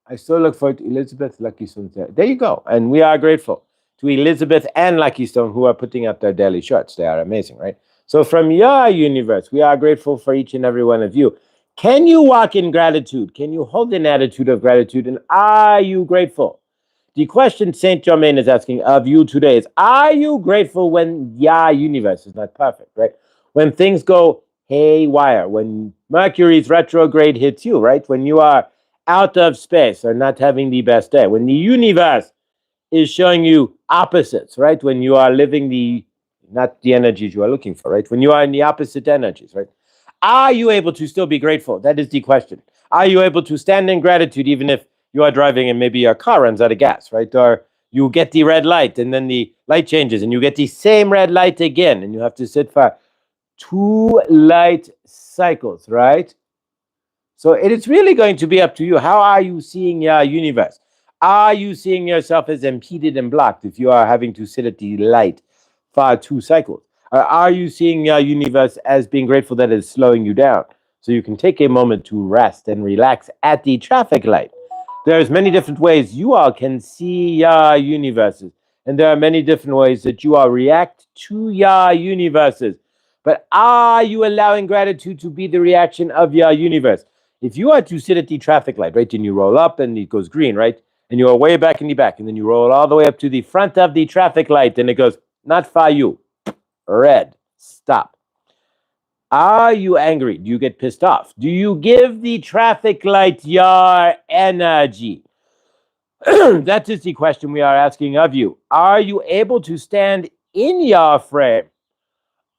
I so look forward to Elizabeth, Lucky Stone. There you go. And we are grateful to Elizabeth and Lucky Stone, who are putting out their daily shorts. They are amazing, right? So from your universe, we are grateful for each and every one of you. Can you walk in gratitude? Can you hold an attitude of gratitude? And are you grateful? The question Saint Germain is asking of you today is, are you grateful when your universe is not perfect, right? When things go haywire, when Mercury's retrograde hits you, right? When you are out of space or not having the best day, when the universe is showing you opposites, right? When you are living not the energies you are looking for, right? When you are in the opposite energies, right? Are you able to still be grateful? That is the question. Are you able to stand in gratitude even if you are driving and maybe your car runs out of gas, right? Or you get the red light and then the light changes and you get the same red light again and you have to sit for 2 light cycles, right? So it is really going to be up to you. How are you seeing your universe? Are you seeing yourself as impeded and blocked if you are having to sit at the light for 2 cycles? Or are you seeing your universe as being grateful that it is slowing you down so you can take a moment to rest and relax at the traffic light? There's many different ways you all can see your universes, and there are many different ways that you all react to your universes. But are you allowing gratitude to be the reaction of your universe? If you are to sit at the traffic light, right, and you roll up and it goes green, right, and you are way back in the back, and then you roll all the way up to the front of the traffic light, and it goes, not for you, red, stop. Are you angry? Do you get pissed off? Do you give the traffic light your energy? That is the question we are asking of you. Are you able to stand in your frame?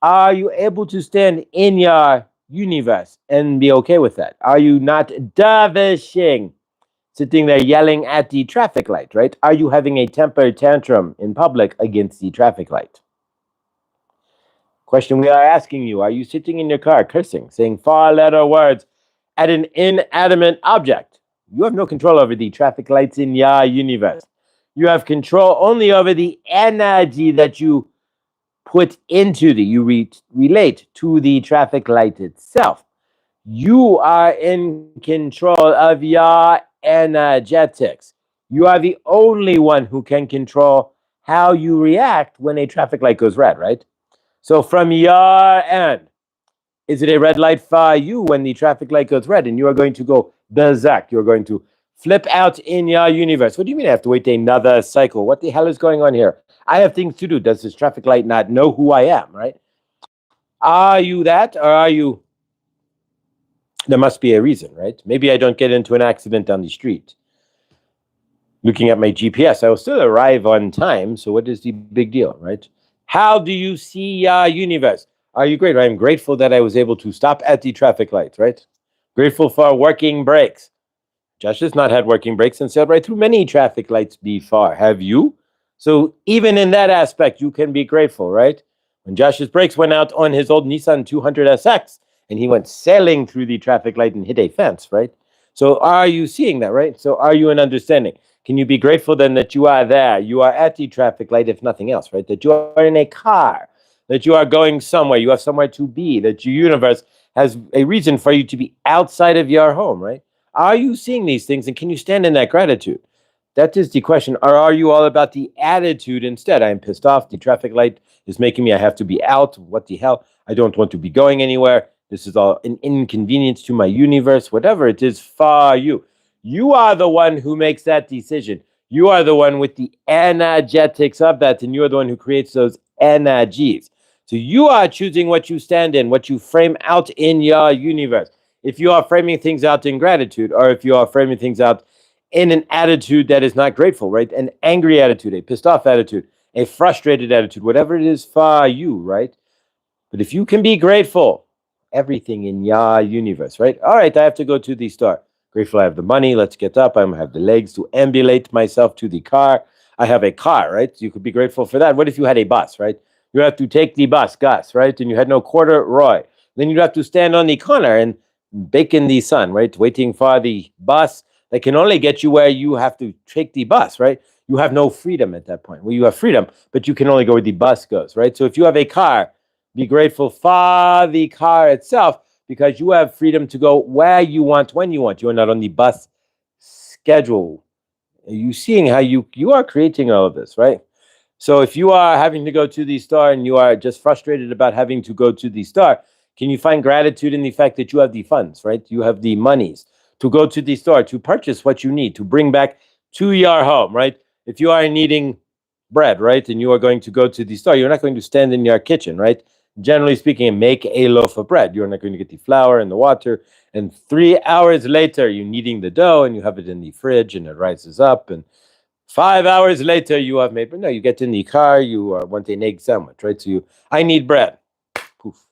Are you able to stand in your universe and be okay with that? Are you not dervishing, sitting there yelling at the traffic light, right? Are you having a temper tantrum in public against the traffic light? Question we are asking you, are you sitting in your car cursing, saying 4-letter words at an inanimate object? You have no control over the traffic lights in your universe. You have control only over the energy that you put into relate to the traffic light itself. You are in control of your energetics. You are the only one who can control how you react when a traffic light goes red, right? So from your end, is it a red light for you when the traffic light goes red and you are going to go berserk? You're going to flip out in your universe. What do you mean I have to wait another cycle? What the hell is going on here? I have things to do. Does this traffic light not know who I am, right? Are you that, or are you... There must be a reason, right? Maybe I don't get into an accident on the street. Looking at my GPS, I will still arrive on time. So what is the big deal, right? How do you see your universe? Are you great? I'm grateful that I was able to stop at the traffic light, right? Grateful for working brakes. Josh has not had working brakes and sailed right through many traffic lights before. Have you? So even in that aspect, you can be grateful, right? When Josh's brakes went out on his old Nissan 200SX and he went sailing through the traffic light and hit a fence, right? So are you seeing that, right? So are you in understanding? Can you be grateful then that you are there? You are at the traffic light, if nothing else, right? That you are in a car, that you are going somewhere, you have somewhere to be, that your universe has a reason for you to be outside of your home, right? Are you seeing these things, and can you stand in that gratitude? That is the question. Or are you all about the attitude instead? I'm pissed off. The traffic light is making me, I have to be out. What the hell? I don't want to be going anywhere. This is all an inconvenience to my universe. Whatever it is for you. You are the one who makes that decision. You are the one with the energetics of that, and you are the one who creates those energies. So you are choosing what you stand in, what you frame out in your universe. If you are framing things out in gratitude, or if you are framing things out in an attitude that is not grateful, right? An angry attitude, a pissed off attitude, a frustrated attitude, whatever it is for you, right? But if you can be grateful, everything in your universe, right? All right, I have to go to the store. Grateful I have the money. Let's get up. I have the legs to ambulate myself to the car. I have a car, right? You could be grateful for that. What if you had a bus, right? You have to take the bus, Gus, right? And you had no corduroy. Then you'd have to stand on the corner and bake in the sun, right? Waiting for the bus that can only get you where you have to take the bus, right? You have no freedom at that point. Well, you have freedom, but you can only go where the bus goes, right? So if you have a car, be grateful for the car itself because you have freedom to go where you want, when you want. You're not on the bus schedule. Are you seeing how you are creating all of this, right? So if you are having to go to the store and you are just frustrated about having to go to the store, can you find gratitude in the fact that you have the funds, right? You have the monies to go to the store, to purchase what you need, to bring back to your home, right? If you are needing bread, right, and you are going to go to the store, you're not going to stand in your kitchen, right? Generally speaking, and make a loaf of bread. You're not going to get the flour and the water, and 3 hours later, you're kneading the dough, and you have it in the fridge, and it rises up, and 5 hours later, you have made, but no, you get in the car, you want an egg sandwich, right? So I need bread. Poof.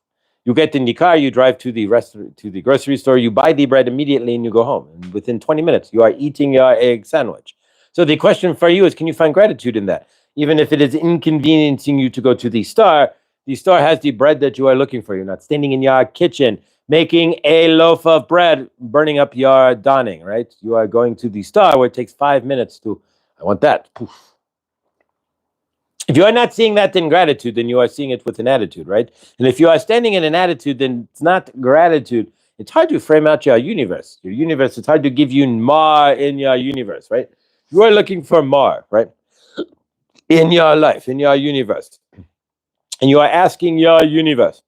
You get in the car, you drive to the grocery store, you buy the bread immediately, and you go home. And within 20 minutes, you are eating your egg sandwich. So the question for you is, can you find gratitude in that? Even if it is inconveniencing you to go to the store has the bread that you are looking for. You're not standing in your kitchen, making a loaf of bread, burning up your donning, right? You are going to the store where it takes 5 minutes to, I want that. Poof. If you are not seeing that in gratitude, then you are seeing it with an attitude, right? And if you are standing in an attitude, then it's not gratitude. It's hard to frame out your universe. Your universe, it's hard to give you more in your universe, right? You are looking for more, right? In your life, in your universe. And you are asking your universe,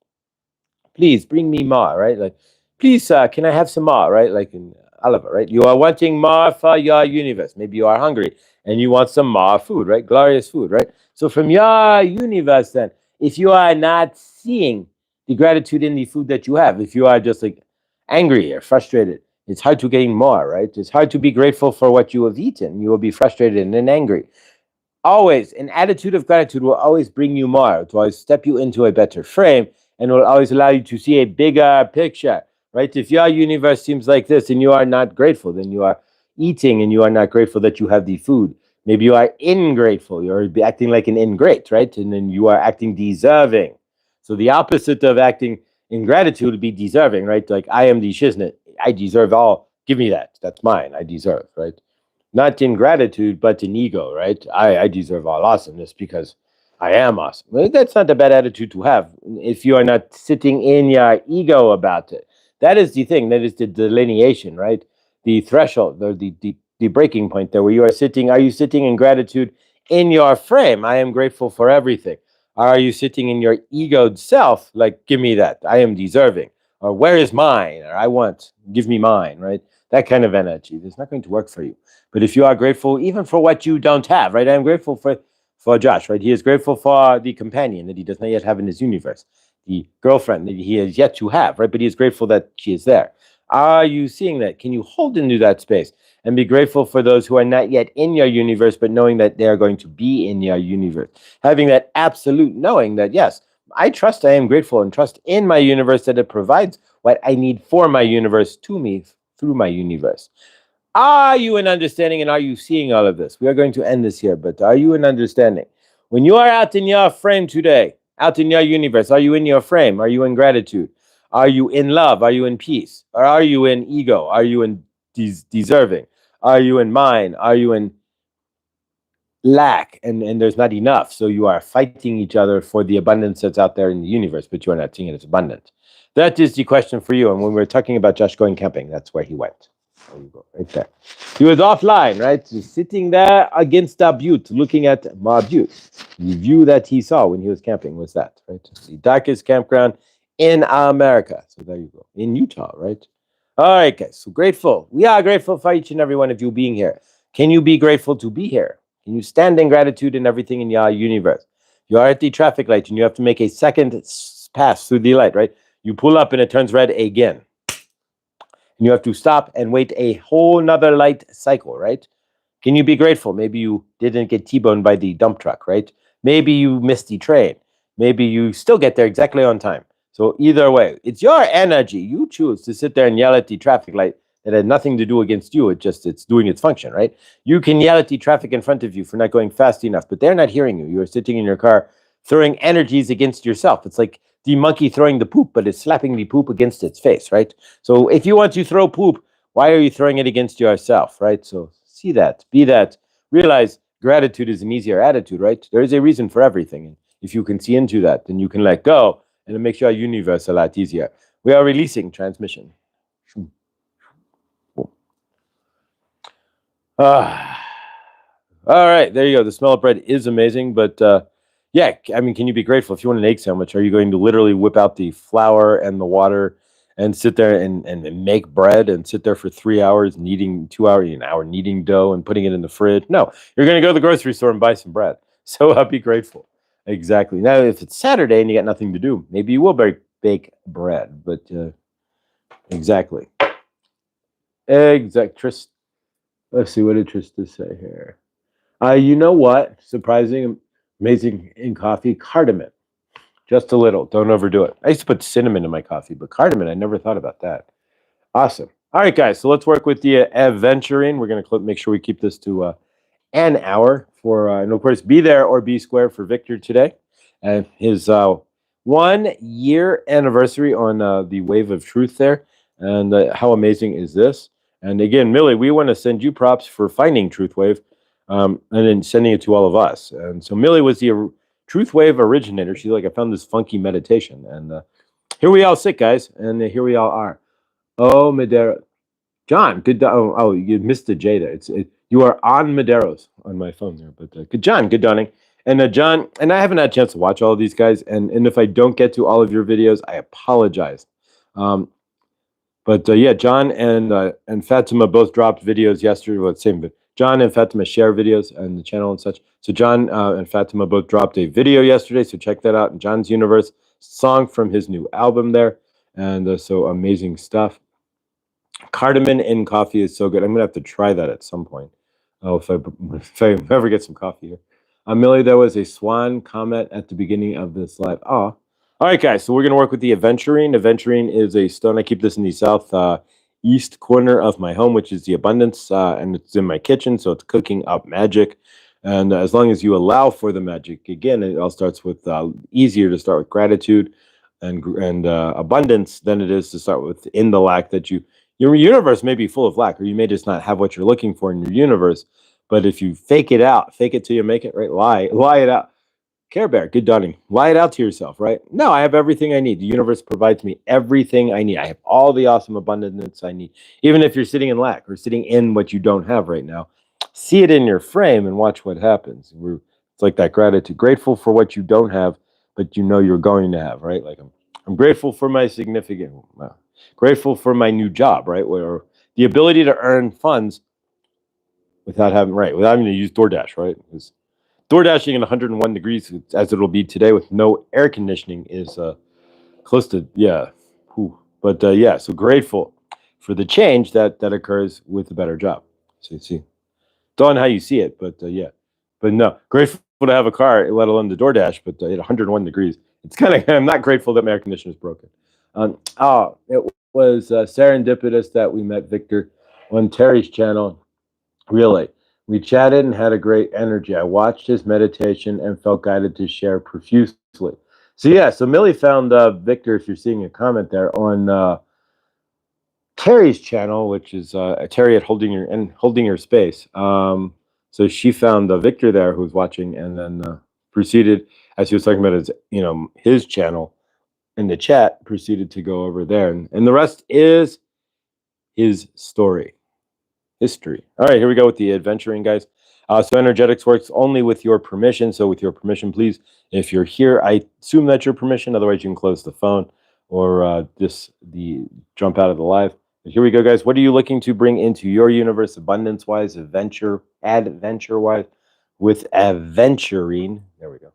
please bring me more, right? Like, please, can I have some more, right? Like in Oliver, right? You are wanting more for your universe. Maybe you are hungry and you want some more food, right? Glorious food, right? So from your universe, then, if you are not seeing the gratitude in the food that you have, if you are just like angry or frustrated, it's hard to gain more, right? It's hard to be grateful for what you have eaten. You will be frustrated and then angry. Always, an attitude of gratitude will always bring you more. It will always step you into a better frame and will always allow you to see a bigger picture, right? If your universe seems like this and you are not grateful, then you are eating and you are not grateful that you have the food. Maybe you are ingrateful. You're acting like an ingrate, right? And then you are acting deserving. So the opposite of acting in gratitude would be deserving, right? Like, I am the shiznit. I deserve all. Give me that. That's mine. I deserve, right? Not in gratitude, but in ego, right? I deserve all awesomeness because I am awesome. Well, that's not a bad attitude to have if you are not sitting in your ego about it. That is the thing. That is the delineation, right? The threshold, the breaking point there where you are sitting. Are you sitting in gratitude in your frame? I am grateful for everything. Are you sitting in your egoed self? Like, give me that. I am deserving. Or where is mine? Or I want, give me mine, right? That kind of energy. It's not going to work for you. But if you are grateful even for what you don't have, right? I am grateful for Josh, right? He is grateful for the companion that he does not yet have in his universe, the girlfriend that he has yet to have, right? But he is grateful that she is there. Are you seeing that? Can you hold into that space and be grateful for those who are not yet in your universe, but knowing that they are going to be in your universe? Having that absolute knowing that, yes, I trust, I am grateful and trust in my universe that it provides what I need for my universe to me through my universe. Are you in understanding and are you seeing all of this? We are going to end this here, but are you in understanding? When you are out in your frame today, out in your universe, are you in your frame? Are you in gratitude? Are you in love? Are you in peace? Or are you in ego? Are you in deserving? Are you in mine? Are you in lack and there's not enough? So you are fighting each other for the abundance that's out there in the universe, but you are not seeing it as abundant. That is the question for you. And when we're talking about Josh going camping, that's where he went. There you go, right there. He was offline, right? Just sitting there against the butte, looking at my butte. The view that he saw when he was camping was that, right? The darkest campground in America. So there you go. In Utah, right? All right, guys. So grateful. We are grateful for each and every one of you being here. Can you be grateful to be here? Can you stand in gratitude in everything in your universe? You are at the traffic light and you have to make a second pass through the light, right? You pull up and it turns red again. And you have to stop and wait a whole nother light cycle, right? Can you be grateful? Maybe you didn't get T-boned by the dump truck, right? Maybe you missed the train. Maybe you still get there exactly on time. So either way, it's your energy. You choose to sit there and yell at the traffic light that had nothing to do against you. It's doing its function, right? You can yell at the traffic in front of you for not going fast enough, but they're not hearing you. You are sitting in your car throwing energies against yourself. It's like the monkey throwing the poop, but it's slapping the poop against its face, right? So if you want to throw poop, why are you throwing it against yourself, right? So see that, be that, realize gratitude is an easier attitude, right? There is a reason for everything. And if you can see into that, then you can let go and it makes your universe a lot easier. We are releasing transmission. All right, there you go. The smell of bread is amazing, but yeah, I mean, can you be grateful if you want an egg sandwich? Are you going to literally whip out the flour and the water and sit there and make bread and sit there for 3 hours kneading, 2 hours, an hour kneading dough and putting it in the fridge? No, you're going to go to the grocery store and buy some bread. So be grateful. Exactly. Now, if it's Saturday and you got nothing to do, maybe you will bake bread. But exactly. Let's see, what did Trista say here? You know what? Surprising, amazing in coffee, cardamom. Just a little. Don't overdo it. I used to put cinnamon in my coffee, but cardamom, I never thought about that. Awesome. All right, guys. So let's work with the adventuring. We're going to make sure we keep this to an hour for, and of course, be there or be square for Victor today. And his 1 year anniversary on the Wave of Truth there. And how amazing is this? And again, Millie, we want to send you props for finding Truth Wave and then sending it to all of us. And so Millie was the Truth Wave originator. She's like, I found this funky meditation. And here we all sit, guys. And here we all are. Oh, Madera. John, good. Oh, you missed the J there. You are on Maderos on my phone there. But good, John, good dawning. And John, and I haven't had a chance to watch all of these guys. And if I don't get to all of your videos, I apologize. But yeah, John and Fatima both dropped videos yesterday. Well, same, but John and Fatima share videos on the channel and such. So John and Fatima both dropped a video yesterday. So check that out in John's Universe, song from his new album there. And so amazing stuff. Cardamom in coffee is so good. I'm going to have to try that at some point. Oh, if I ever get some coffee here. Millie, there was a swan comment at the beginning of this live. Oh, all right, guys. So we're going to work with the aventurine. Aventurine is a stone. I keep this in the south east corner of my home, which is the abundance, and it's in my kitchen, so it's cooking up magic. And as long as you allow for the magic, again, it all starts with easier to start with gratitude and abundance than it is to start with in the lack that your universe may be full of lack, or you may just not have what you're looking for in your universe. But if you fake it out, fake it till you make it, right? Lie it out. Care Bear, good dawning. Lie it out to yourself, right? No, I have everything I need. The universe provides me everything I need. I have all the awesome abundance I need. Even if you're sitting in lack or sitting in what you don't have right now, see it in your frame and watch what happens. It's like that gratitude. Grateful for what you don't have, but you know you're going to have, right? Like I'm grateful for my grateful for my new job, right? Where the ability to earn funds without having to use DoorDash, right? Because door dashing in 101 degrees, as it'll be today with no air conditioning, is close to, yeah. Whew. But yeah, so grateful for the change that occurs with a better job. So you see, it's on how you see it, but yeah. But no, grateful to have a car, let alone the DoorDash, but at 101 degrees, it's kind of, I'm not grateful that my air conditioner is broken. It was serendipitous that we met Victor on Terry's channel. Really. We chatted and had a great energy. I watched his meditation and felt guided to share profusely. So yeah, so Millie found Victor, if you're seeing a comment there, on Terry's channel, which is Terry at Holding Your Space. So she found Victor there, who was watching, and then proceeded, as he was talking about his channel in the chat, proceeded to go over there, and the rest is his story. History. All right, here we go with the adventuring, guys. So energetics works only with your permission. So with your permission, please, if you're here, I assume that's your permission. Otherwise, you can close the phone or jump out of the live. But here we go, guys. What are you looking to bring into your universe, abundance-wise, adventure-wise, with adventuring? There we go.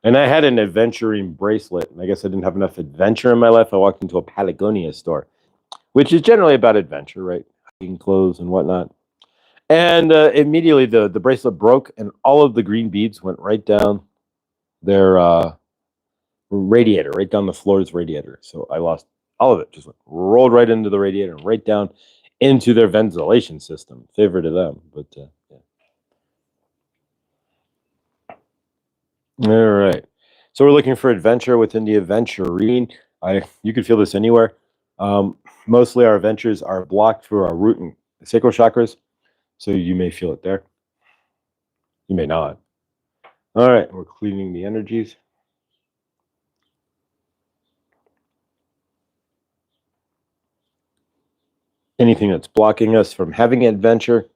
And I had an adventuring bracelet, and I guess I didn't have enough adventure in my life. I walked into a Patagonia store, which is generally about adventure, right? Clothes and whatnot, and immediately the bracelet broke, and all of the green beads went right down their radiator, right down the floor's radiator. So I lost all of it. Just rolled right into the radiator and right down into their ventilation system. Favor to them, but yeah. All right. So we're looking for adventure within the adventuring. You could feel this anywhere. Mostly our adventures are blocked through our root and sacral chakras, so you may feel it there. You may not. All right, we're cleaning the energies. Anything that's blocking us from having adventure,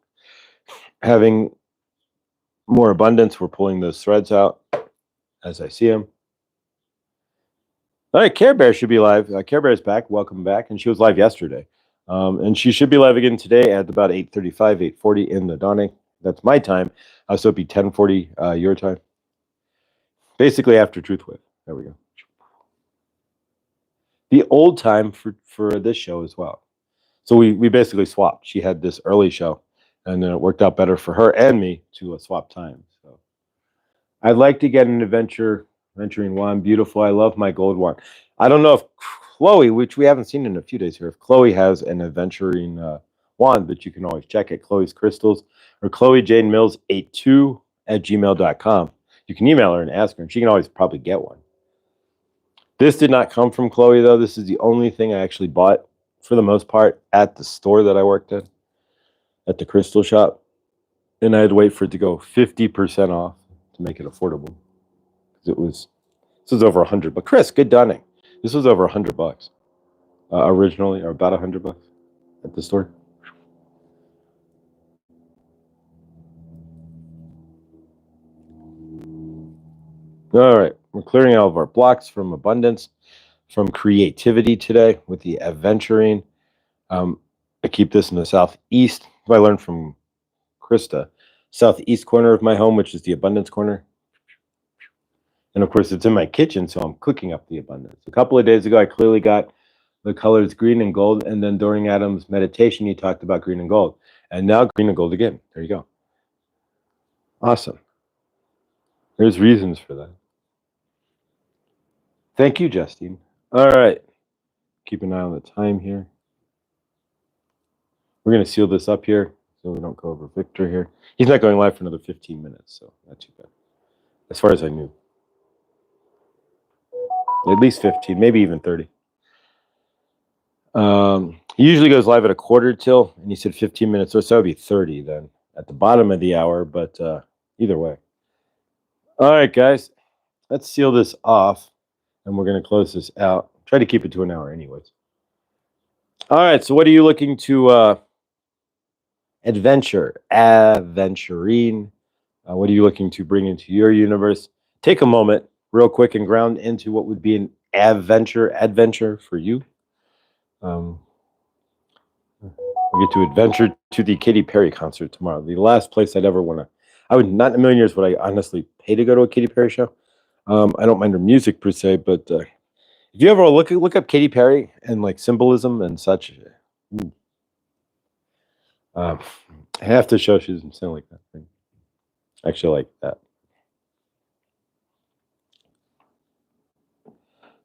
having more abundance, we're pulling those threads out as I see them. All right, Care Bear should be live. Care Bear is back. Welcome back. And she was live yesterday. And she should be live again today at about 8:35, 8:40 in the dawning. That's my time. So it'd be 10:40 your time. Basically after Truth Wave. There we go. The old time for this show as well. So we basically swapped. She had this early show, and then it worked out better for her and me to swap times. So I'd like to get an adventuring wand. Beautiful. I love my gold wand. I don't know if Chloe, which we haven't seen in a few days here, if Chloe has an adventuring wand, but you can always check it. Chloe's Crystals or Chloe Jane Mills 82 at gmail.com. You can email her and ask her, and she can always probably get one. This did not come from Chloe, though. This is the only thing I actually bought, for the most part, at the store that I worked at the crystal shop. And I had to wait for it to go 50% off to make it affordable. This was over $100. But Chris, good dunning. This was over $100 originally, or about $100 at the store. All right, we're clearing out of our blocks from abundance, from creativity today with the adventuring. I keep this in the southeast. I learned from Krista, southeast corner of my home, which is the abundance corner. And of course, it's in my kitchen, so I'm cooking up the abundance. A couple of days ago, I clearly got the colors green and gold. And then during Adam's meditation, he talked about green and gold. And now green and gold again. There you go. Awesome. There's reasons for that. Thank you, Justine. All right. Keep an eye on the time here. We're going to seal this up here so we don't go over Victor here. He's not going live for another 15 minutes, so not too bad. As far as I knew. At least 15, maybe even 30. He usually goes live at a quarter till, and he said 15 minutes, so that would be 30 then at the bottom of the hour, but either way. All right, guys. let's seal this off, and we're going to close this out. Try to keep it to an hour anyways. All right, so what are you looking to aventurine? What are you looking to bring into your universe? Take a moment real quick and ground into what would be an adventure for you. We get to adventure to the Katy Perry concert tomorrow. The last place I'd ever want to. I would not in a million years would I honestly pay to go to a Katy Perry show. I don't mind her music per se, but if you ever look up Katy Perry and like symbolism and such, half the show she doesn't sound like that thing. Actually, like that.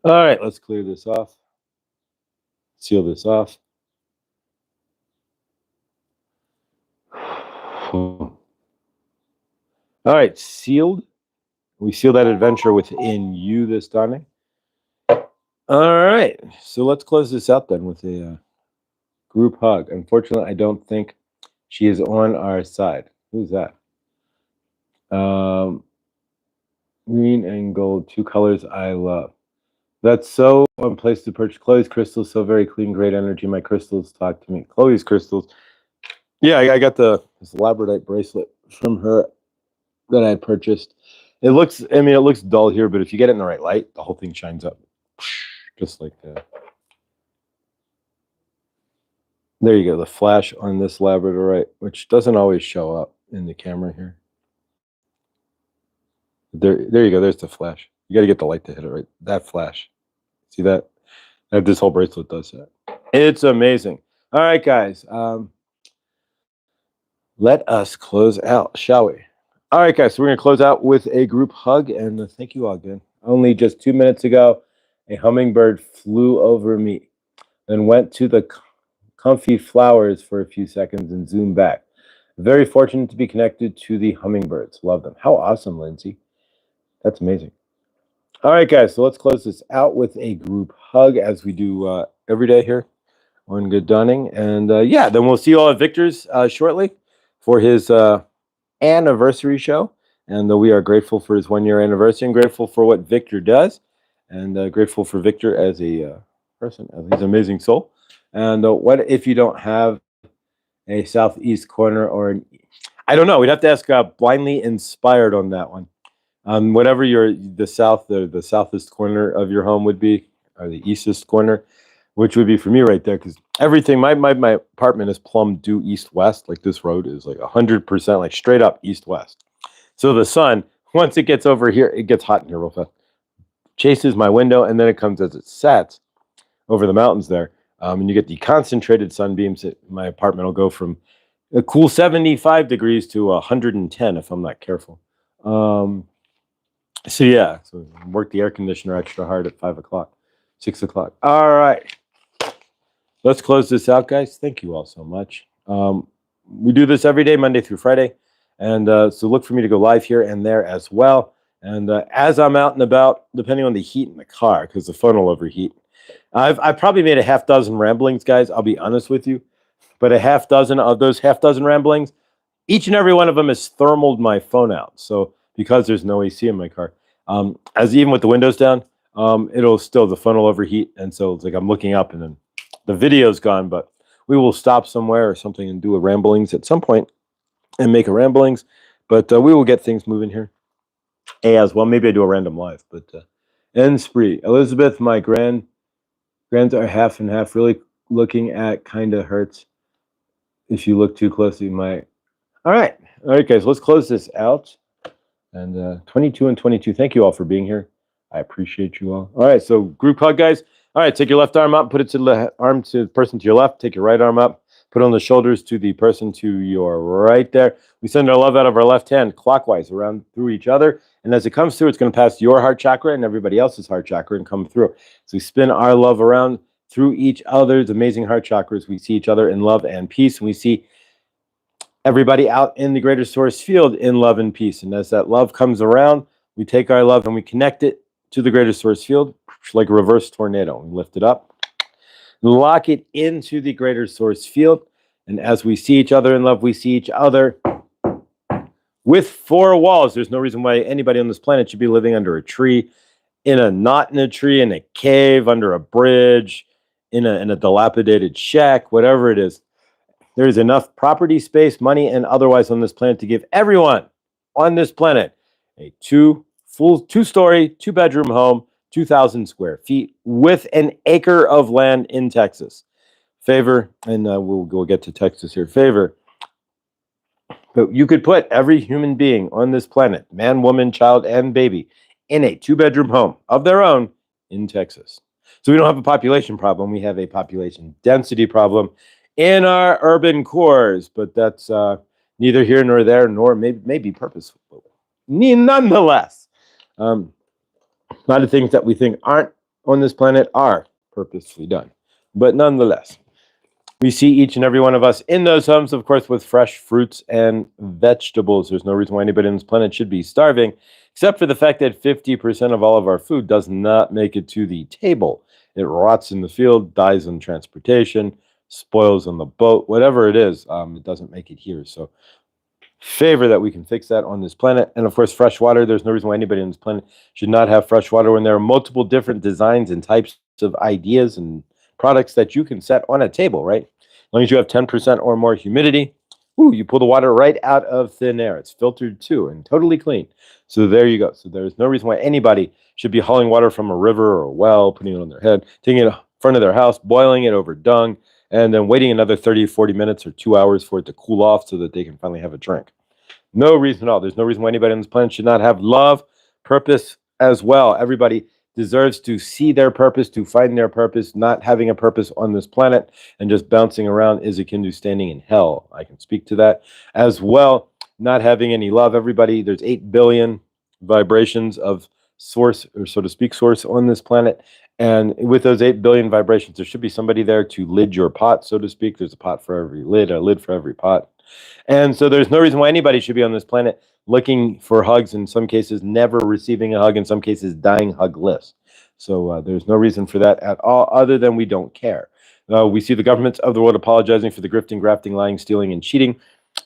All right, let's clear this off. Seal this off. All right, sealed. We seal that adventure within you this dawning. All right, so let's close this out then with a group hug. Unfortunately, I don't think she is on our side. Who's that? Green and gold, two colors I love. That's so on place to purchase. Chloe's crystals, so very clean, great energy. My crystals talk to me. Chloe's crystals. Yeah, I got this labradorite bracelet from her that I purchased. It looks dull here, but if you get it in the right light, the whole thing shines up. Just like that. There you go, the flash on this labradorite, which doesn't always show up in the camera here. There you go, there's the flash. You got to get the light to hit it right. That flash. See that? This whole bracelet does that. It's amazing. All right, guys. Let us close out, shall we? All right, guys. So we're going to close out with a group hug, and thank you all again. Only just 2 minutes ago, a hummingbird flew over me, then went to the comfy flowers for a few seconds and zoomed back. Very fortunate to be connected to the hummingbirds. Love them. How awesome, Lindsay. That's amazing. All right, guys. So let's close this out with a group hug as we do every day here on Good Dawning. And yeah, then we'll see you all at Victor's shortly for his anniversary show. And we are grateful for his 1 year anniversary and grateful for what Victor does. And grateful for Victor as a person, as his amazing soul. And what if you don't have a southeast corner or I don't know. We'd have to ask Blindly Inspired on that one. Whatever the southeast corner of your home would be, or the eastest corner, which would be for me right there, because everything, my apartment is plumb due east-west. Like this road is like 100% like straight up east-west. So the sun, once it gets over here, it gets hot in here real fast. Chases my window, and then it comes as it sets over the mountains there. And you get the concentrated sunbeams. My apartment will go from a cool 75 degrees to 110 if I'm not careful. So yeah, so work the air conditioner extra hard at 5 o'clock, 6 o'clock. All right, let's close this out, guys. Thank you all so much. We do this every day, Monday through Friday, and so look for me to go live here and there as well. And as I'm out and about, depending on the heat in the car, because the phone will overheat, I've probably made a half dozen ramblings, guys. I'll be honest with you, but a half dozen of those half dozen ramblings, each and every one of them has thermaled my phone out. So because there's no AC in my car, as even with the windows down, it'll still, the phone will overheat. And so it's like I'm looking up and then the video's gone, but we will stop somewhere or something and do a ramblings at some point and make a ramblings. But we will get things moving here as well. Maybe I do a random live, but end spree. Elizabeth, my grands are half and half. Really looking at kind of hurts if you look too closely. All right, guys, let's close this out. And 22 and 22, thank you all for being here. I appreciate you all. All right, so group hug, guys. All right, take your left arm up, put it to the arm to the person to your left. Take your right arm up, put it on the shoulders to the person to your right there. We send our love out of our left hand clockwise around through each other. And as it comes through, it's going to pass your heart chakra and everybody else's heart chakra and come through. So we spin our love around through each other's amazing heart chakras. We see each other in love and peace. And we see everybody out in the greater source field in love and peace. And as that love comes around, we take our love and we connect it to the greater source field like a reverse tornado. We lift it up, lock it into the greater source field. And as we see each other in love, we see each other with four walls. There's no reason why anybody on this planet should be living under a tree, not in a tree, in a cave, under a bridge, in a dilapidated shack, whatever it is. There is enough property, space, money, and otherwise on this planet to give everyone on this planet a two-story, two-bedroom home, 2,000 square feet with an acre of land in Texas. Favor, and we'll get to Texas here. Favor, but you could put every human being on this planet, man, woman, child, and baby, in a two-bedroom home of their own in Texas. So we don't have a population problem. We have a population density problem in our urban cores, but that's neither here nor there, nor maybe purposeful. Nonetheless, a lot of things that we think aren't on this planet are purposefully done. But nonetheless, we see each and every one of us in those homes, of course, with fresh fruits and vegetables. There's no reason why anybody on this planet should be starving, except for the fact that 50% of all of our food does not make it to the table. It rots in the field, dies in transportation, spoils on the boat, whatever it is, it doesn't make it here. So favor that we can fix that on this planet. And of course, fresh water. There's no reason why anybody on this planet should not have fresh water when there are multiple different designs and types of ideas and products that you can set on a table, right? As long as you have 10% or more humidity, you pull the water right out of thin air. It's filtered too and totally clean. So there you go. So there's no reason why anybody should be hauling water from a river or a well, putting it on their head, taking it in front of their house, boiling it over dung, and then waiting another 30, 40 minutes or 2 hours for it to cool off so that they can finally have a drink. No reason at all. There's no reason why anybody on this planet should not have love, purpose as well. Everybody deserves to see their purpose, to find their purpose. Not having a purpose on this planet and just bouncing around is akin to standing in hell. I can speak to that as well. Not having any love. Everybody, there's 8 billion vibrations of source, or so to speak, source on this planet. And with those 8 billion vibrations, there should be somebody there to lid your pot, so to speak. There's a pot for every lid, a lid for every pot. And so there's no reason why anybody should be on this planet looking for hugs, in some cases never receiving a hug, in some cases dying hugless. So there's no reason for that at all, other than we don't care. We see the governments of the world apologizing for the grifting, grafting, lying, stealing, and cheating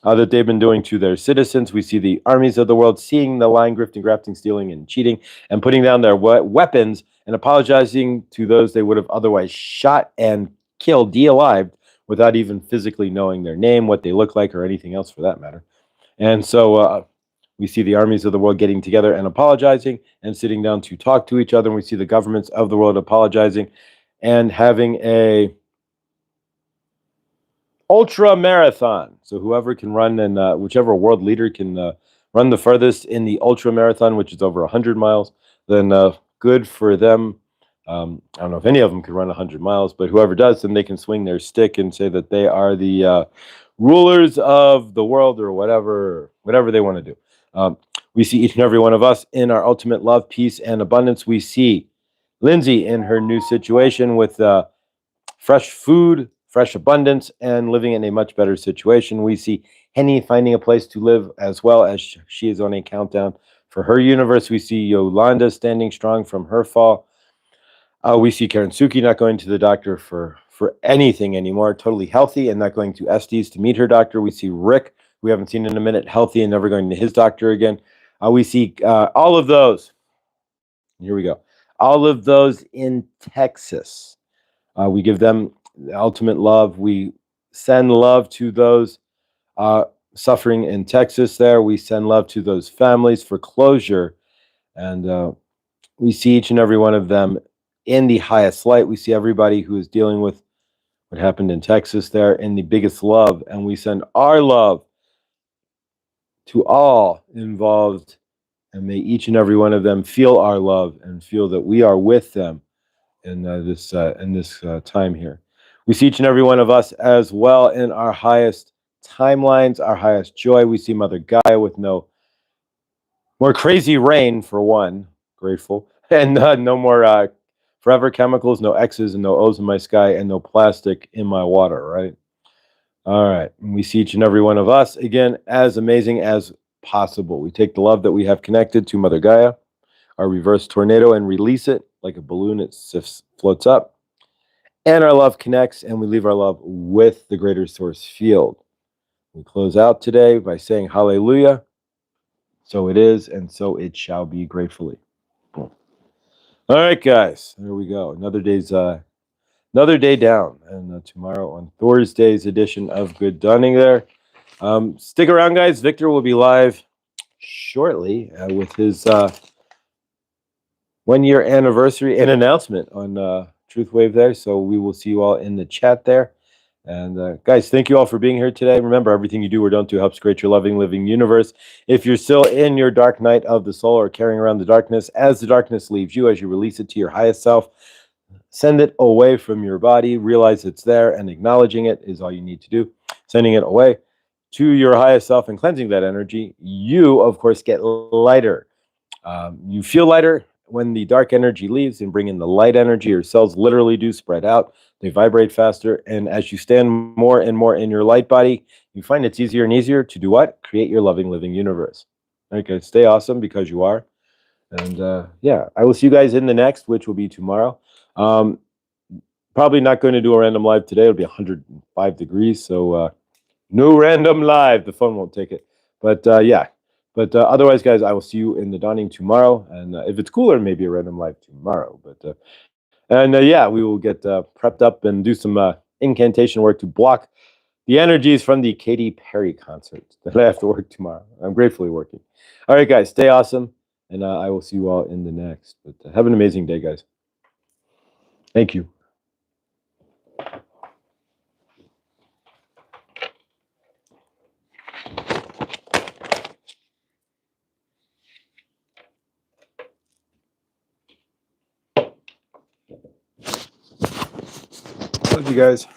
that they've been doing to their citizens. We see the armies of the world seeing the lying, grifting, grafting, stealing, and cheating, and putting down their weapons and apologizing to those they would have otherwise shot and killed, de-alived, without even physically knowing their name, what they look like, or anything else for that matter. And so we see the armies of the world getting together and apologizing and sitting down to talk to each other. And we see the governments of the world apologizing and having a ultra marathon. So whoever can run, and whichever world leader can run the furthest in the ultra marathon, which is over 100 miles, then good for them. I don't know if any of them can run 100 miles, but whoever does, then they can swing their stick and say that they are the rulers of the world, or whatever they want to do. We see each and every one of us in our ultimate love, peace, and abundance. We see Lindsay in her new situation with fresh food, fresh abundance, and living in a much better situation. We see Henny finding a place to live, as well as she is on a countdown for her universe. We see Yolanda standing strong from her fall. We see Karen Suki not going to the doctor for anything anymore, totally healthy and not going to Estes to meet her doctor. We see Rick, who we haven't seen in a minute, healthy and never going to his doctor again. We see all of those. Here we go. All of those in Texas. We give them the ultimate love. We send love to those suffering in Texas there. We send love to those families for closure. And we see each and every one of them in the highest light. We see everybody who is dealing with what happened in Texas there in the biggest love. And we send our love to all involved. And may each and every one of them feel our love and feel that we are with them in this time here. We see each and every one of us as well in our highest timelines, our highest joy. We see Mother Gaia with no more crazy rain, for one, grateful, and no more forever chemicals, no X's and no O's in my sky, and no plastic in my water, right? All right. And we see each and every one of us, again, as amazing as possible. We take the love that we have connected to Mother Gaia, our reverse tornado, and release it like a balloon. It floats up. And our love connects, and we leave our love with the greater source field. We close out today by saying hallelujah, So it is, and so it shall be gratefully. Cool. All right, guys, there we go. Another day down, and tomorrow on Thursday's edition of Good Dunning. There, stick around, guys. Victor will be live shortly with his 1 year anniversary and announcement on Truth Wave there. So we will see you all in the chat there. And guys, thank you all for being here today. Remember, everything you do or don't do helps create your loving, living universe. If you're still in your dark night of the soul or carrying around the darkness, as the darkness leaves you, as you release it to your highest self, send it away from your body. Realize it's there, and acknowledging it is all you need to do. Sending it away to your highest self and cleansing that energy, you, of course, get lighter. You feel lighter when the dark energy leaves and bring in the light energy. Your cells literally do spread out. They vibrate faster. And as you stand more and more in your light body, you find it's easier and easier to do what? Create your loving, living universe. Okay, stay awesome because you are. And yeah, I will see you guys in the next, which will be tomorrow. Probably not going to do a random live today. It'll be 105 degrees. So no random live. The phone won't take it. But yeah. But otherwise, guys, I will see you in the dawning tomorrow. And if it's cooler, maybe a random live tomorrow. But yeah, we will get prepped up and do some incantation work to block the energies from the Katy Perry concert that I have to work tomorrow. I'm gratefully working. All right, guys, stay awesome. And I will see you all in the next. But have an amazing day, guys. Thank you. Love you guys.